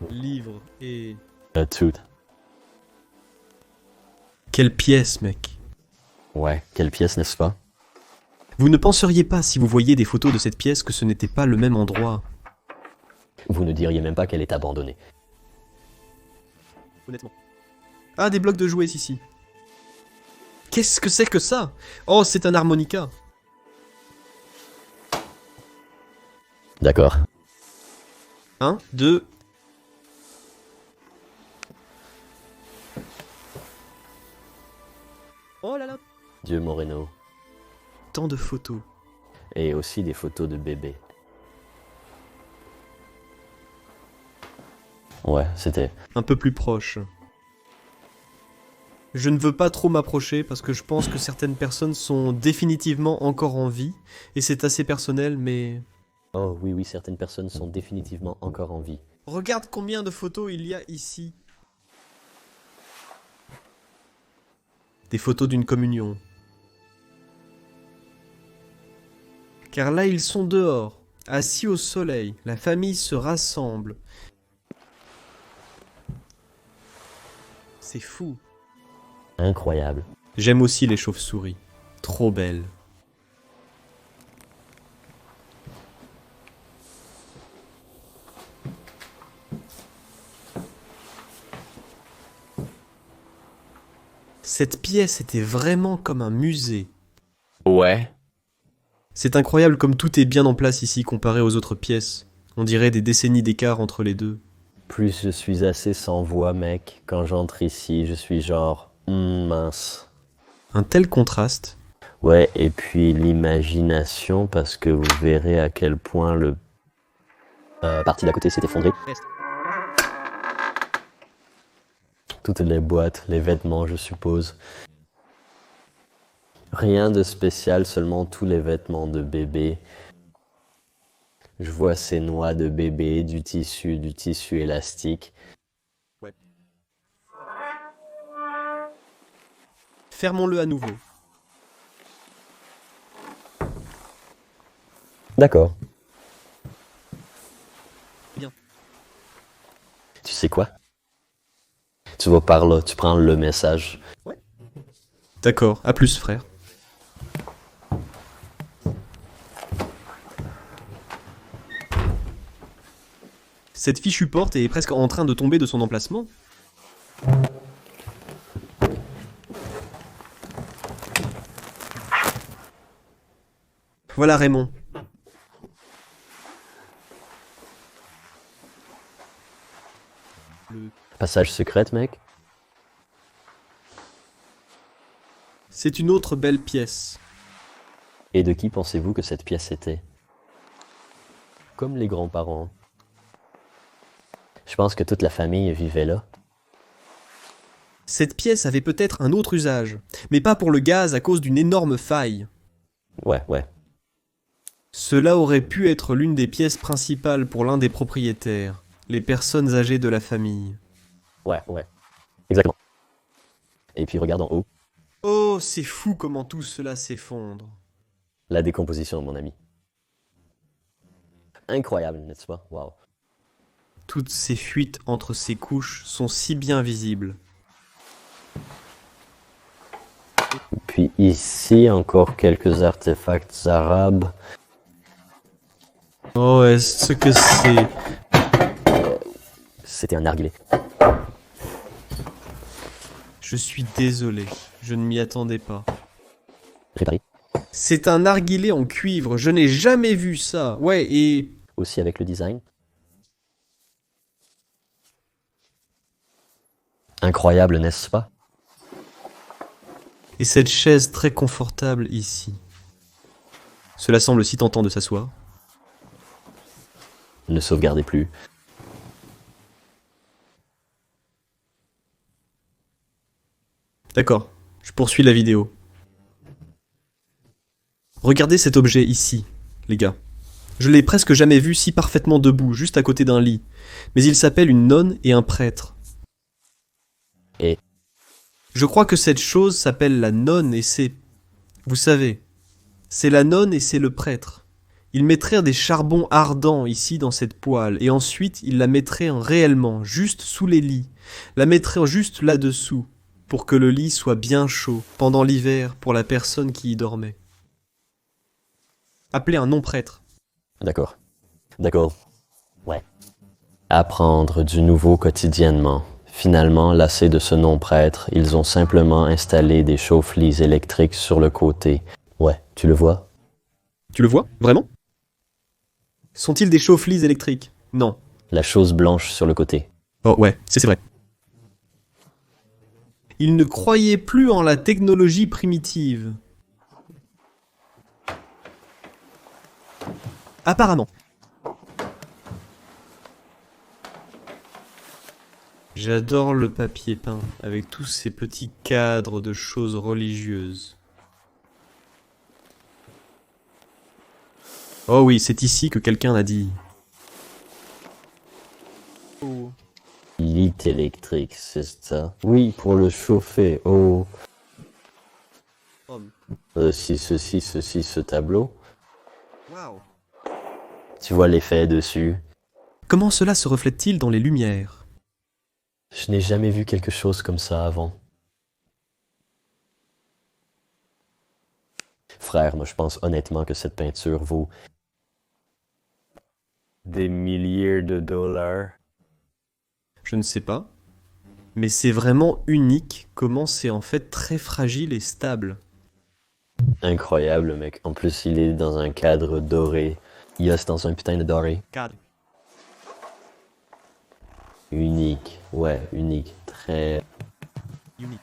Livres et... Tout. Quelle pièce, mec. Ouais, quelle pièce, n'est-ce pas? Vous ne penseriez pas, si vous voyiez des photos de cette pièce, que ce n'était pas le même endroit. Vous ne diriez même pas qu'elle est abandonnée. Honnêtement. Ah, des blocs de jouets ici. Qu'est-ce que c'est que ça? Oh, c'est un harmonica. D'accord. 1, 2... Oh là là. Dieu Moreno. Tant de photos. Et aussi des photos de bébés. Ouais, c'était... Un peu plus proche. Je ne veux pas trop m'approcher parce que je pense que certaines personnes sont définitivement encore en vie. Et c'est assez personnel, mais... Oh oui, oui, certaines personnes sont définitivement encore en vie. Regarde combien de photos il y a ici. Des photos d'une communion. Car là, ils sont dehors, assis au soleil. La famille se rassemble. C'est fou. Incroyable. J'aime aussi les chauves-souris. Trop belles. Cette pièce était vraiment comme un musée. Ouais. C'est incroyable comme tout est bien en place ici comparé aux autres pièces. On dirait des décennies d'écart entre les deux. Plus je suis assez sans voix, mec. Quand j'entre ici, je suis genre... mince. Un tel contraste. Ouais, et puis l'imagination, parce que vous verrez à quel point le... partie d'à côté s'est effondrée. Toutes les boîtes, les vêtements, je suppose. Rien de spécial, seulement tous les vêtements de bébé. Je vois ces noix de bébé, du tissu élastique. Ouais. Fermons-le à nouveau. D'accord. Bien. Tu sais quoi? Tu vas par là, tu prends le message. Ouais. D'accord, à plus frère. Cette fichue porte est presque en train de tomber de son emplacement. Voilà Raymond. Passage secret, mec? C'est une autre belle pièce. Et de qui pensez-vous que cette pièce était? Comme les grands-parents. Je pense que toute la famille vivait là. Cette pièce avait peut-être un autre usage, mais pas pour le gaz à cause d'une énorme faille. Ouais. Cela aurait pu être l'une des pièces principales pour l'un des propriétaires, les personnes âgées de la famille. Ouais. Exactement. Et puis regarde en haut. Oh, c'est fou comment tout cela s'effondre. La décomposition, mon ami. Incroyable, n'est-ce pas? Waouh. Toutes ces fuites entre ces couches sont si bien visibles. Puis ici, encore quelques artefacts arabes. Oh, est-ce que c'est... C'était un narguilé. Je suis désolé, je ne m'y attendais pas. Réparé. C'est un narguilé en cuivre, je n'ai jamais vu ça. Ouais, et... Aussi avec le design. Incroyable, n'est-ce pas? Et cette chaise très confortable ici. Cela semble si tentant de s'asseoir. Ne sauvegardez plus. D'accord, je poursuis la vidéo. Regardez cet objet ici, les gars. Je l'ai presque jamais vu si parfaitement debout, juste à côté d'un lit. Mais il s'appelle une nonne et un prêtre. Et Je crois que cette chose s'appelle la nonne et c'est... Vous savez, c'est la nonne et c'est le prêtre. Ils mettraient des charbons ardents ici dans cette poêle et ensuite ils la mettraient réellement, juste sous les lits. La mettraient juste là-dessous, pour que le lit soit bien chaud pendant l'hiver pour la personne qui y dormait. Appelez un non-prêtre. D'accord. Ouais. Apprendre du nouveau quotidiennement. Finalement, lassés de ce non-prêtre, ils ont simplement installé des chauffe-lits électriques sur le côté. Ouais, tu le vois? Tu le vois? Vraiment? Sont-ils des chauffe-lits électriques? Non. La chose blanche sur le côté. Oh ouais, c'est vrai. Ils ne croyaient plus en la technologie primitive. Apparemment. J'adore le papier peint, avec tous ces petits cadres de choses religieuses. Oh oui, c'est ici que quelqu'un a dit. Lit électrique, c'est ça? Oui, pour le chauffer. Oh. Si ceci, ce tableau. Wow. Tu vois l'effet dessus. Comment cela se reflète-t-il dans les lumières? Je n'ai jamais vu quelque chose comme ça avant. Frère, moi je pense honnêtement que cette peinture vaut des milliers de dollars. Je ne sais pas. Mais c'est vraiment unique comment c'est en fait très fragile et stable. Incroyable, mec. En plus, il est dans un cadre doré. Il est dans un putain de doré. Cadre. Unique. Ouais, unique. Très... Unique.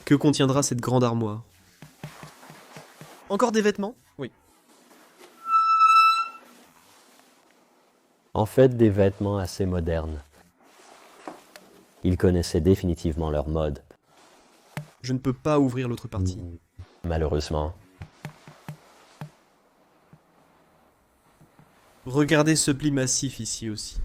Que contiendra cette grande armoire? Encore des vêtements? Oui. En fait, des vêtements assez modernes. Ils connaissaient définitivement leur mode. Je ne peux pas ouvrir l'autre partie. Malheureusement. Regardez ce pli massif ici aussi.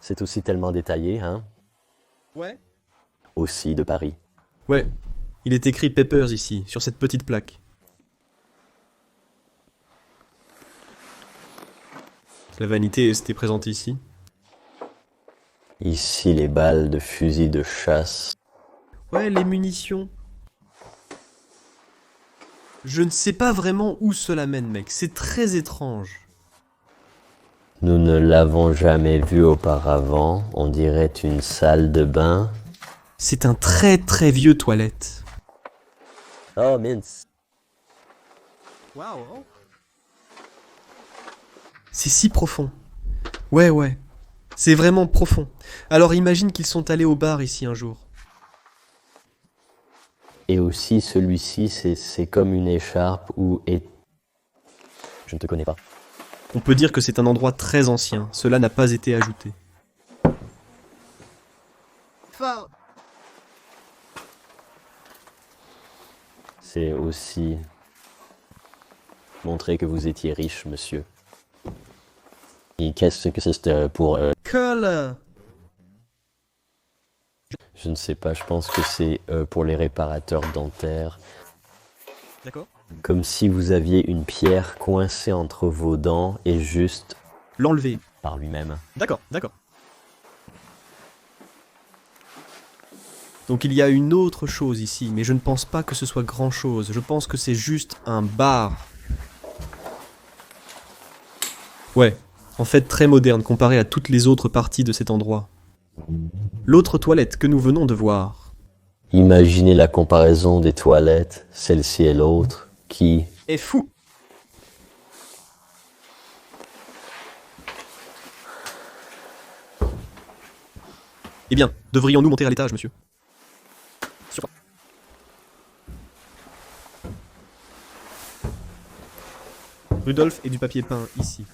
C'est aussi tellement détaillé, hein? Ouais. Aussi de Paris. Ouais. Il est écrit Peppers ici, sur cette petite plaque. La vanité était présente ici. Ici, les balles de fusil de chasse. Ouais, les munitions. Je ne sais pas vraiment où cela mène, mec. C'est très étrange. Nous ne l'avons jamais vu auparavant. On dirait une salle de bain. C'est un très très vieux toilette. Oh, mince. Waouh. C'est si profond. Ouais. C'est vraiment profond. Alors imagine qu'ils sont allés au bar ici un jour. Et aussi, celui-ci, c'est comme une écharpe ou est... Je ne te connais pas. On peut dire que c'est un endroit très ancien. Cela n'a pas été ajouté. C'est aussi montrer que vous étiez riche, monsieur. Et qu'est-ce que c'est pour... Colle. Je ne sais pas, je pense que c'est pour les réparateurs dentaires. D'accord. Comme si vous aviez une pierre coincée entre vos dents et juste L'enlever. par lui-même. D'accord. Donc il y a une autre chose ici, mais je ne pense pas que ce soit grand-chose. Je pense que c'est juste un bar. Ouais, en fait très moderne comparé à toutes les autres parties de cet endroit. L'autre toilette que nous venons de voir Imaginez la comparaison des toilettes, celle-ci et l'autre, qui... est fou. Eh bien, devrions-nous monter à l'étage, monsieur? Sur... Rudolf et du papier peint ici.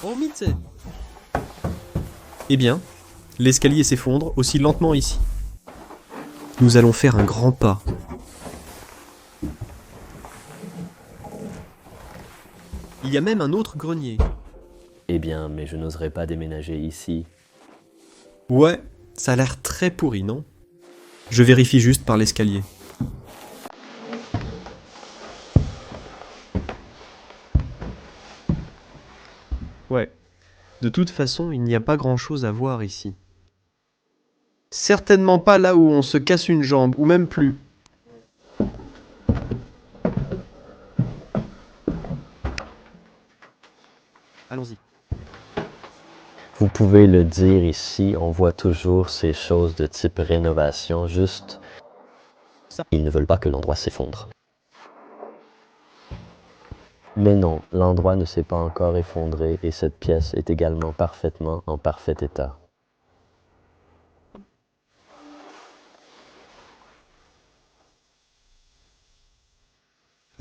Oh, mythe. Eh bien, l'escalier s'effondre aussi lentement ici. Nous allons faire un grand pas. Il y a même un autre grenier. Eh bien, mais je n'oserais pas déménager ici. Ouais, ça a l'air très pourri, non? Je vérifie juste par l'escalier. Ouais. De toute façon, il n'y a pas grand-chose à voir ici. Certainement pas là où on se casse une jambe, ou même plus. Allons-y. Vous pouvez le dire ici, on voit toujours ces choses de type rénovation, juste... Ça. Ils ne veulent pas que l'endroit s'effondre. Mais non, l'endroit ne s'est pas encore effondré et cette pièce est également parfaitement en parfait état.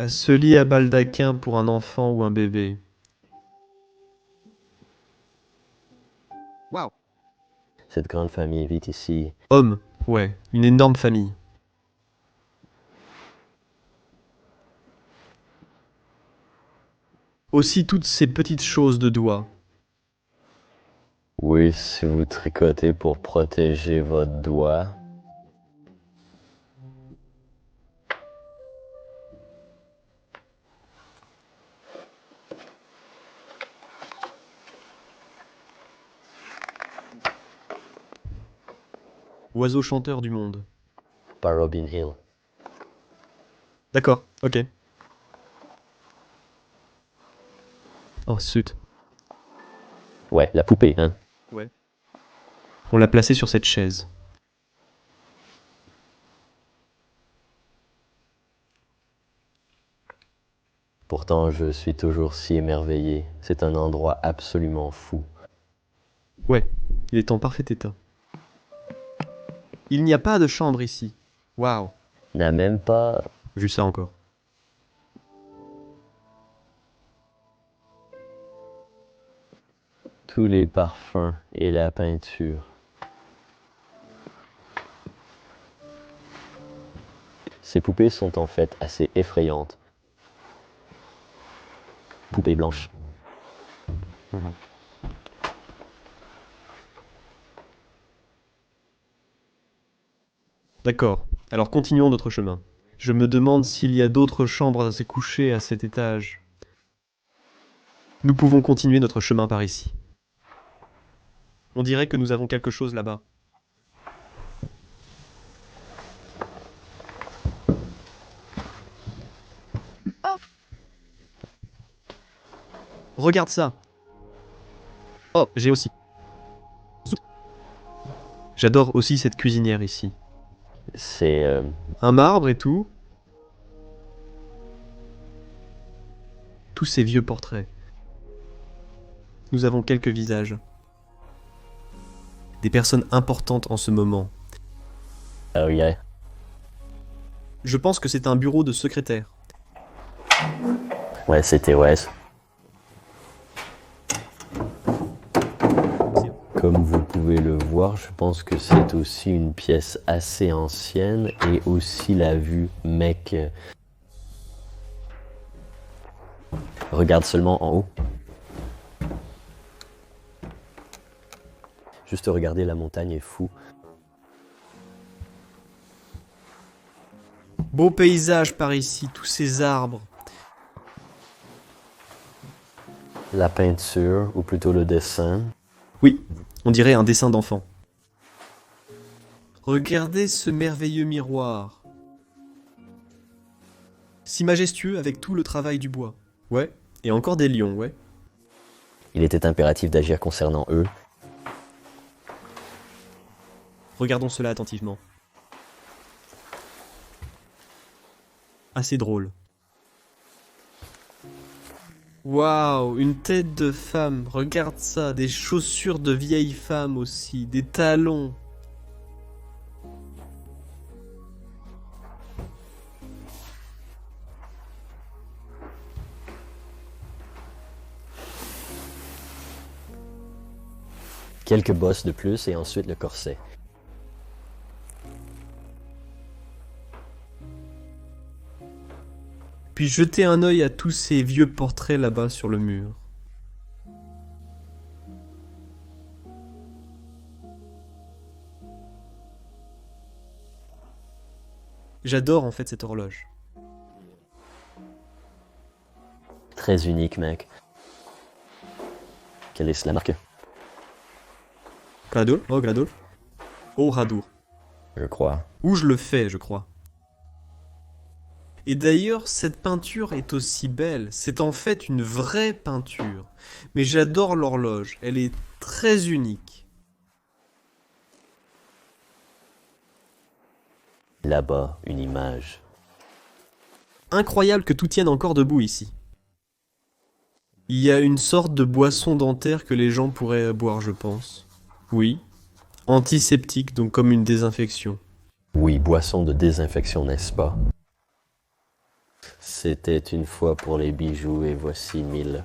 Ce lit à baldaquin pour un enfant ou un bébé. Waouh. Cette grande famille vit ici. Homme, ouais, une énorme famille. Aussi toutes ces petites choses de doigts. Oui, si vous tricotez pour protéger votre doigt. Oiseau chanteur du monde. Par Robin Hill. D'accord, ok. Oh, zut. Ouais, la poupée, hein. Ouais. On l'a placé sur cette chaise. Pourtant, je suis toujours si émerveillé. C'est un endroit absolument fou. Ouais, il est en parfait état. Il n'y a pas de chambre ici. Waouh. N'a même pas... Vu ça encore. tous les parfums et la peinture. Ces poupées sont en fait assez effrayantes. Poupées blanches. D'accord, alors continuons notre chemin. Je me demande s'il y a d'autres chambres à se coucher à cet étage. Nous pouvons continuer notre chemin par ici. On dirait que nous avons quelque chose là-bas. regarde ça. Oh, j'ai aussi. J'adore aussi cette cuisinière ici. C'est... Un marbre et tout. Tous ces vieux portraits. Nous avons quelques visages. Des personnes importantes en ce moment. Oh yeah. Je pense que c'est un bureau de secrétaire. Ouais, c'était Wes. Comme vous pouvez le voir, je pense que c'est aussi une pièce assez ancienne et aussi la vue mec. Regarde seulement en haut. Juste regarder la montagne est fou. Beau paysage par ici, tous ces arbres. La peinture, ou plutôt le dessin. Oui, on dirait un dessin d'enfant. Regardez ce merveilleux miroir. Si majestueux avec tout le travail du bois. Ouais, et encore des lions, ouais. Il était impératif d'agir concernant eux. Regardons cela attentivement. Assez drôle. Waouh, une tête de femme, regarde ça, des chaussures de vieille femme aussi, des talons. Quelques bosses de plus et ensuite le corset. Puis jetez un œil à tous ces vieux portraits là-bas sur le mur. J'adore en fait cette horloge. Très unique, mec. Quelle est la marque? Gladour? Oh, Gladour. Oh, Radour. Je crois. Ou je le fais, je crois. Et d'ailleurs, cette peinture est aussi belle. C'est en fait une vraie peinture. Mais j'adore l'horloge. Elle est très unique. Là-bas, une image. Incroyable que tout tienne encore debout ici. Il y a une sorte de boisson dentaire que les gens pourraient boire, je pense. Oui. Antiseptique, donc comme une désinfection. Oui, boisson de désinfection, n'est-ce pas? C'était une fois pour les bijoux et voici 1000.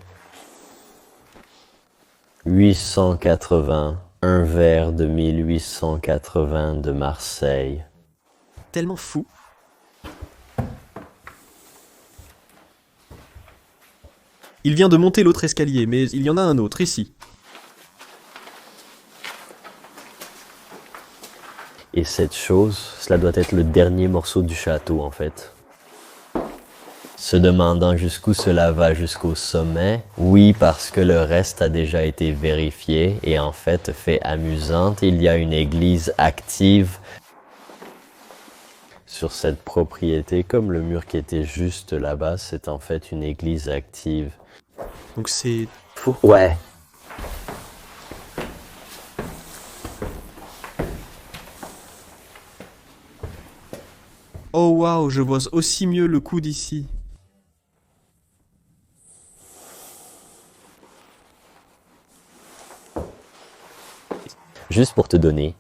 880, un verre de 1880 de Marseille. Tellement fou. Il vient de monter l'autre escalier, mais il y en a un autre ici. Et cette chose, cela doit être le dernier morceau du château en fait. Se demandant jusqu'où cela va jusqu'au sommet, oui parce que le reste a déjà été vérifié et en fait amusante, il y a une église active sur cette propriété, comme le mur qui était juste là-bas, c'est en fait une église active. Donc c'est Fou. Ouais. Oh waouh, je vois aussi mieux le coup d'ici. Juste pour te donner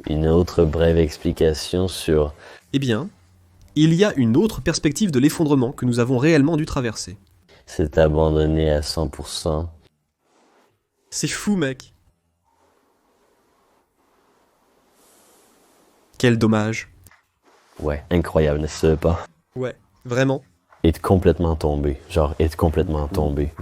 une autre brève explication sur... Eh bien, il y a une autre perspective de l'effondrement que nous avons réellement dû traverser. C'est abandonné à 100%. C'est fou, mec. Quel dommage. Ouais, incroyable, n'est-ce pas? Ouais, vraiment. Être complètement tombé. Genre, être complètement tombé.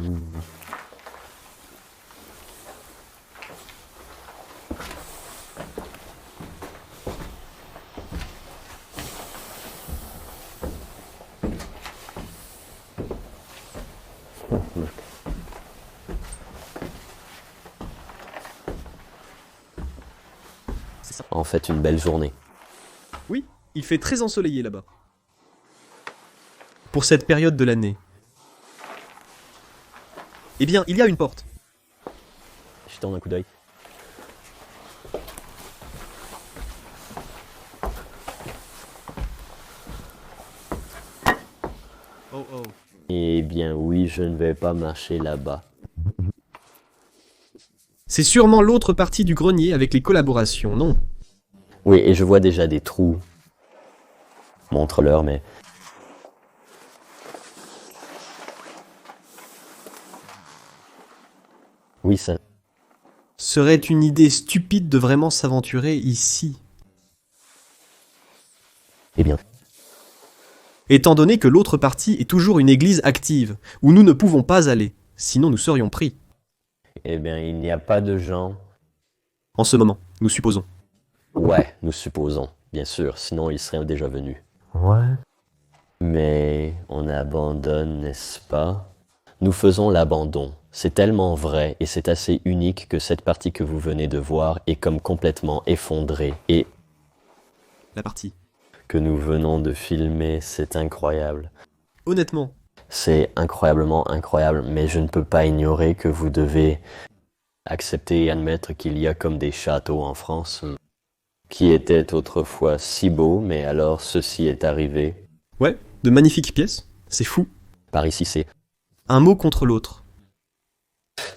C'est ça. En fait, une belle journée. Oui, il fait très ensoleillé là-bas. Pour cette période de l'année. Eh bien, il y a une porte. Jetons un coup d'œil. Oh oh. Eh bien oui, je ne vais pas marcher là-bas. C'est sûrement l'autre partie du grenier avec les collaborations, non? Oui, et je vois déjà des trous. Montre-leur, mais... Oui, ça... Serait une idée stupide de vraiment s'aventurer ici. Eh bien, Étant donné que l'autre partie est toujours une église active, où nous ne pouvons pas aller, sinon nous serions pris. il n'y a pas de gens. En ce moment, nous supposons. Ouais, nous supposons, bien sûr, sinon ils seraient déjà venus. Ouais. Mais on abandonne, n'est-ce pas? Nous faisons l'abandon. C'est tellement vrai et c'est assez unique que cette partie que vous venez de voir est comme complètement effondrée et La partie. que nous venons de filmer, c'est incroyable. Honnêtement, C'est incroyablement incroyable, mais je ne peux pas ignorer que vous devez accepter et admettre qu'il y a comme des châteaux en France qui étaient autrefois si beaux, mais alors ceci est arrivé. ouais, de magnifiques pièces, c'est fou. Par ici, Un mot contre l'autre.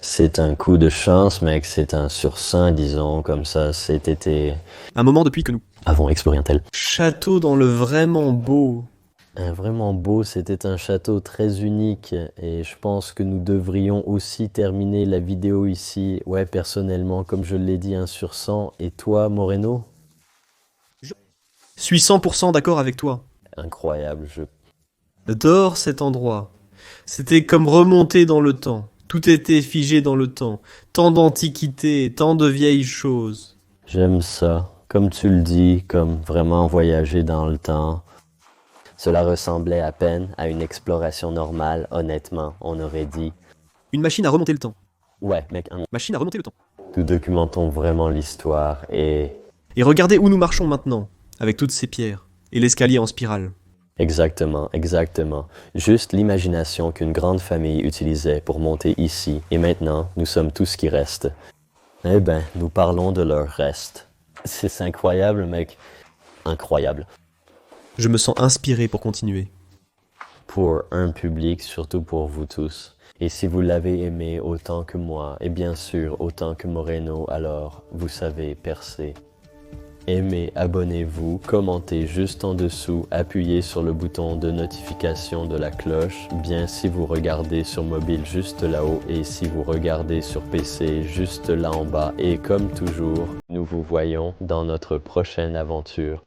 c'est un coup de chance, mec, c'est un sursaint, disons, comme ça, cet été. Un moment depuis que nous. Avons exploré un tel. Château dans le vraiment beau. Un vraiment beau, c'était un château très unique et je pense que nous devrions aussi terminer la vidéo ici. Ouais, personnellement, comme je l'ai dit, un sur 100. Et toi, Moreno? Suis 100% d'accord avec toi. Incroyable, J'adore cet endroit. C'était comme remonter dans le temps. Tout était figé dans le temps. Tant d'antiquités, tant de vieilles choses. j'aime ça. Comme tu le dis, comme vraiment voyager dans le temps. Cela ressemblait à peine à une exploration normale, honnêtement, on aurait dit. Une machine à remonter le temps. Ouais, mec, Machine à remonter le temps. nous documentons vraiment l'histoire et... Et regardez où nous marchons maintenant, avec toutes ces pierres, et l'escalier en spirale. Exactement, exactement. Juste l'imagination qu'une grande famille utilisait pour monter ici, et maintenant, nous sommes tout ce qui reste. Eh ben, nous parlons de leur reste. C'est incroyable, mec. Incroyable. Je me sens inspiré pour continuer. Pour un public, surtout pour vous tous. Et si vous l'avez aimé autant que moi, et bien sûr autant que Moreno, alors, vous savez, percez. Aimez, abonnez-vous, commentez juste en dessous, appuyez sur le bouton de notification de la cloche, bien si vous regardez sur mobile juste là-haut et si vous regardez sur PC juste là en bas. Et comme toujours, nous vous voyons dans notre prochaine aventure.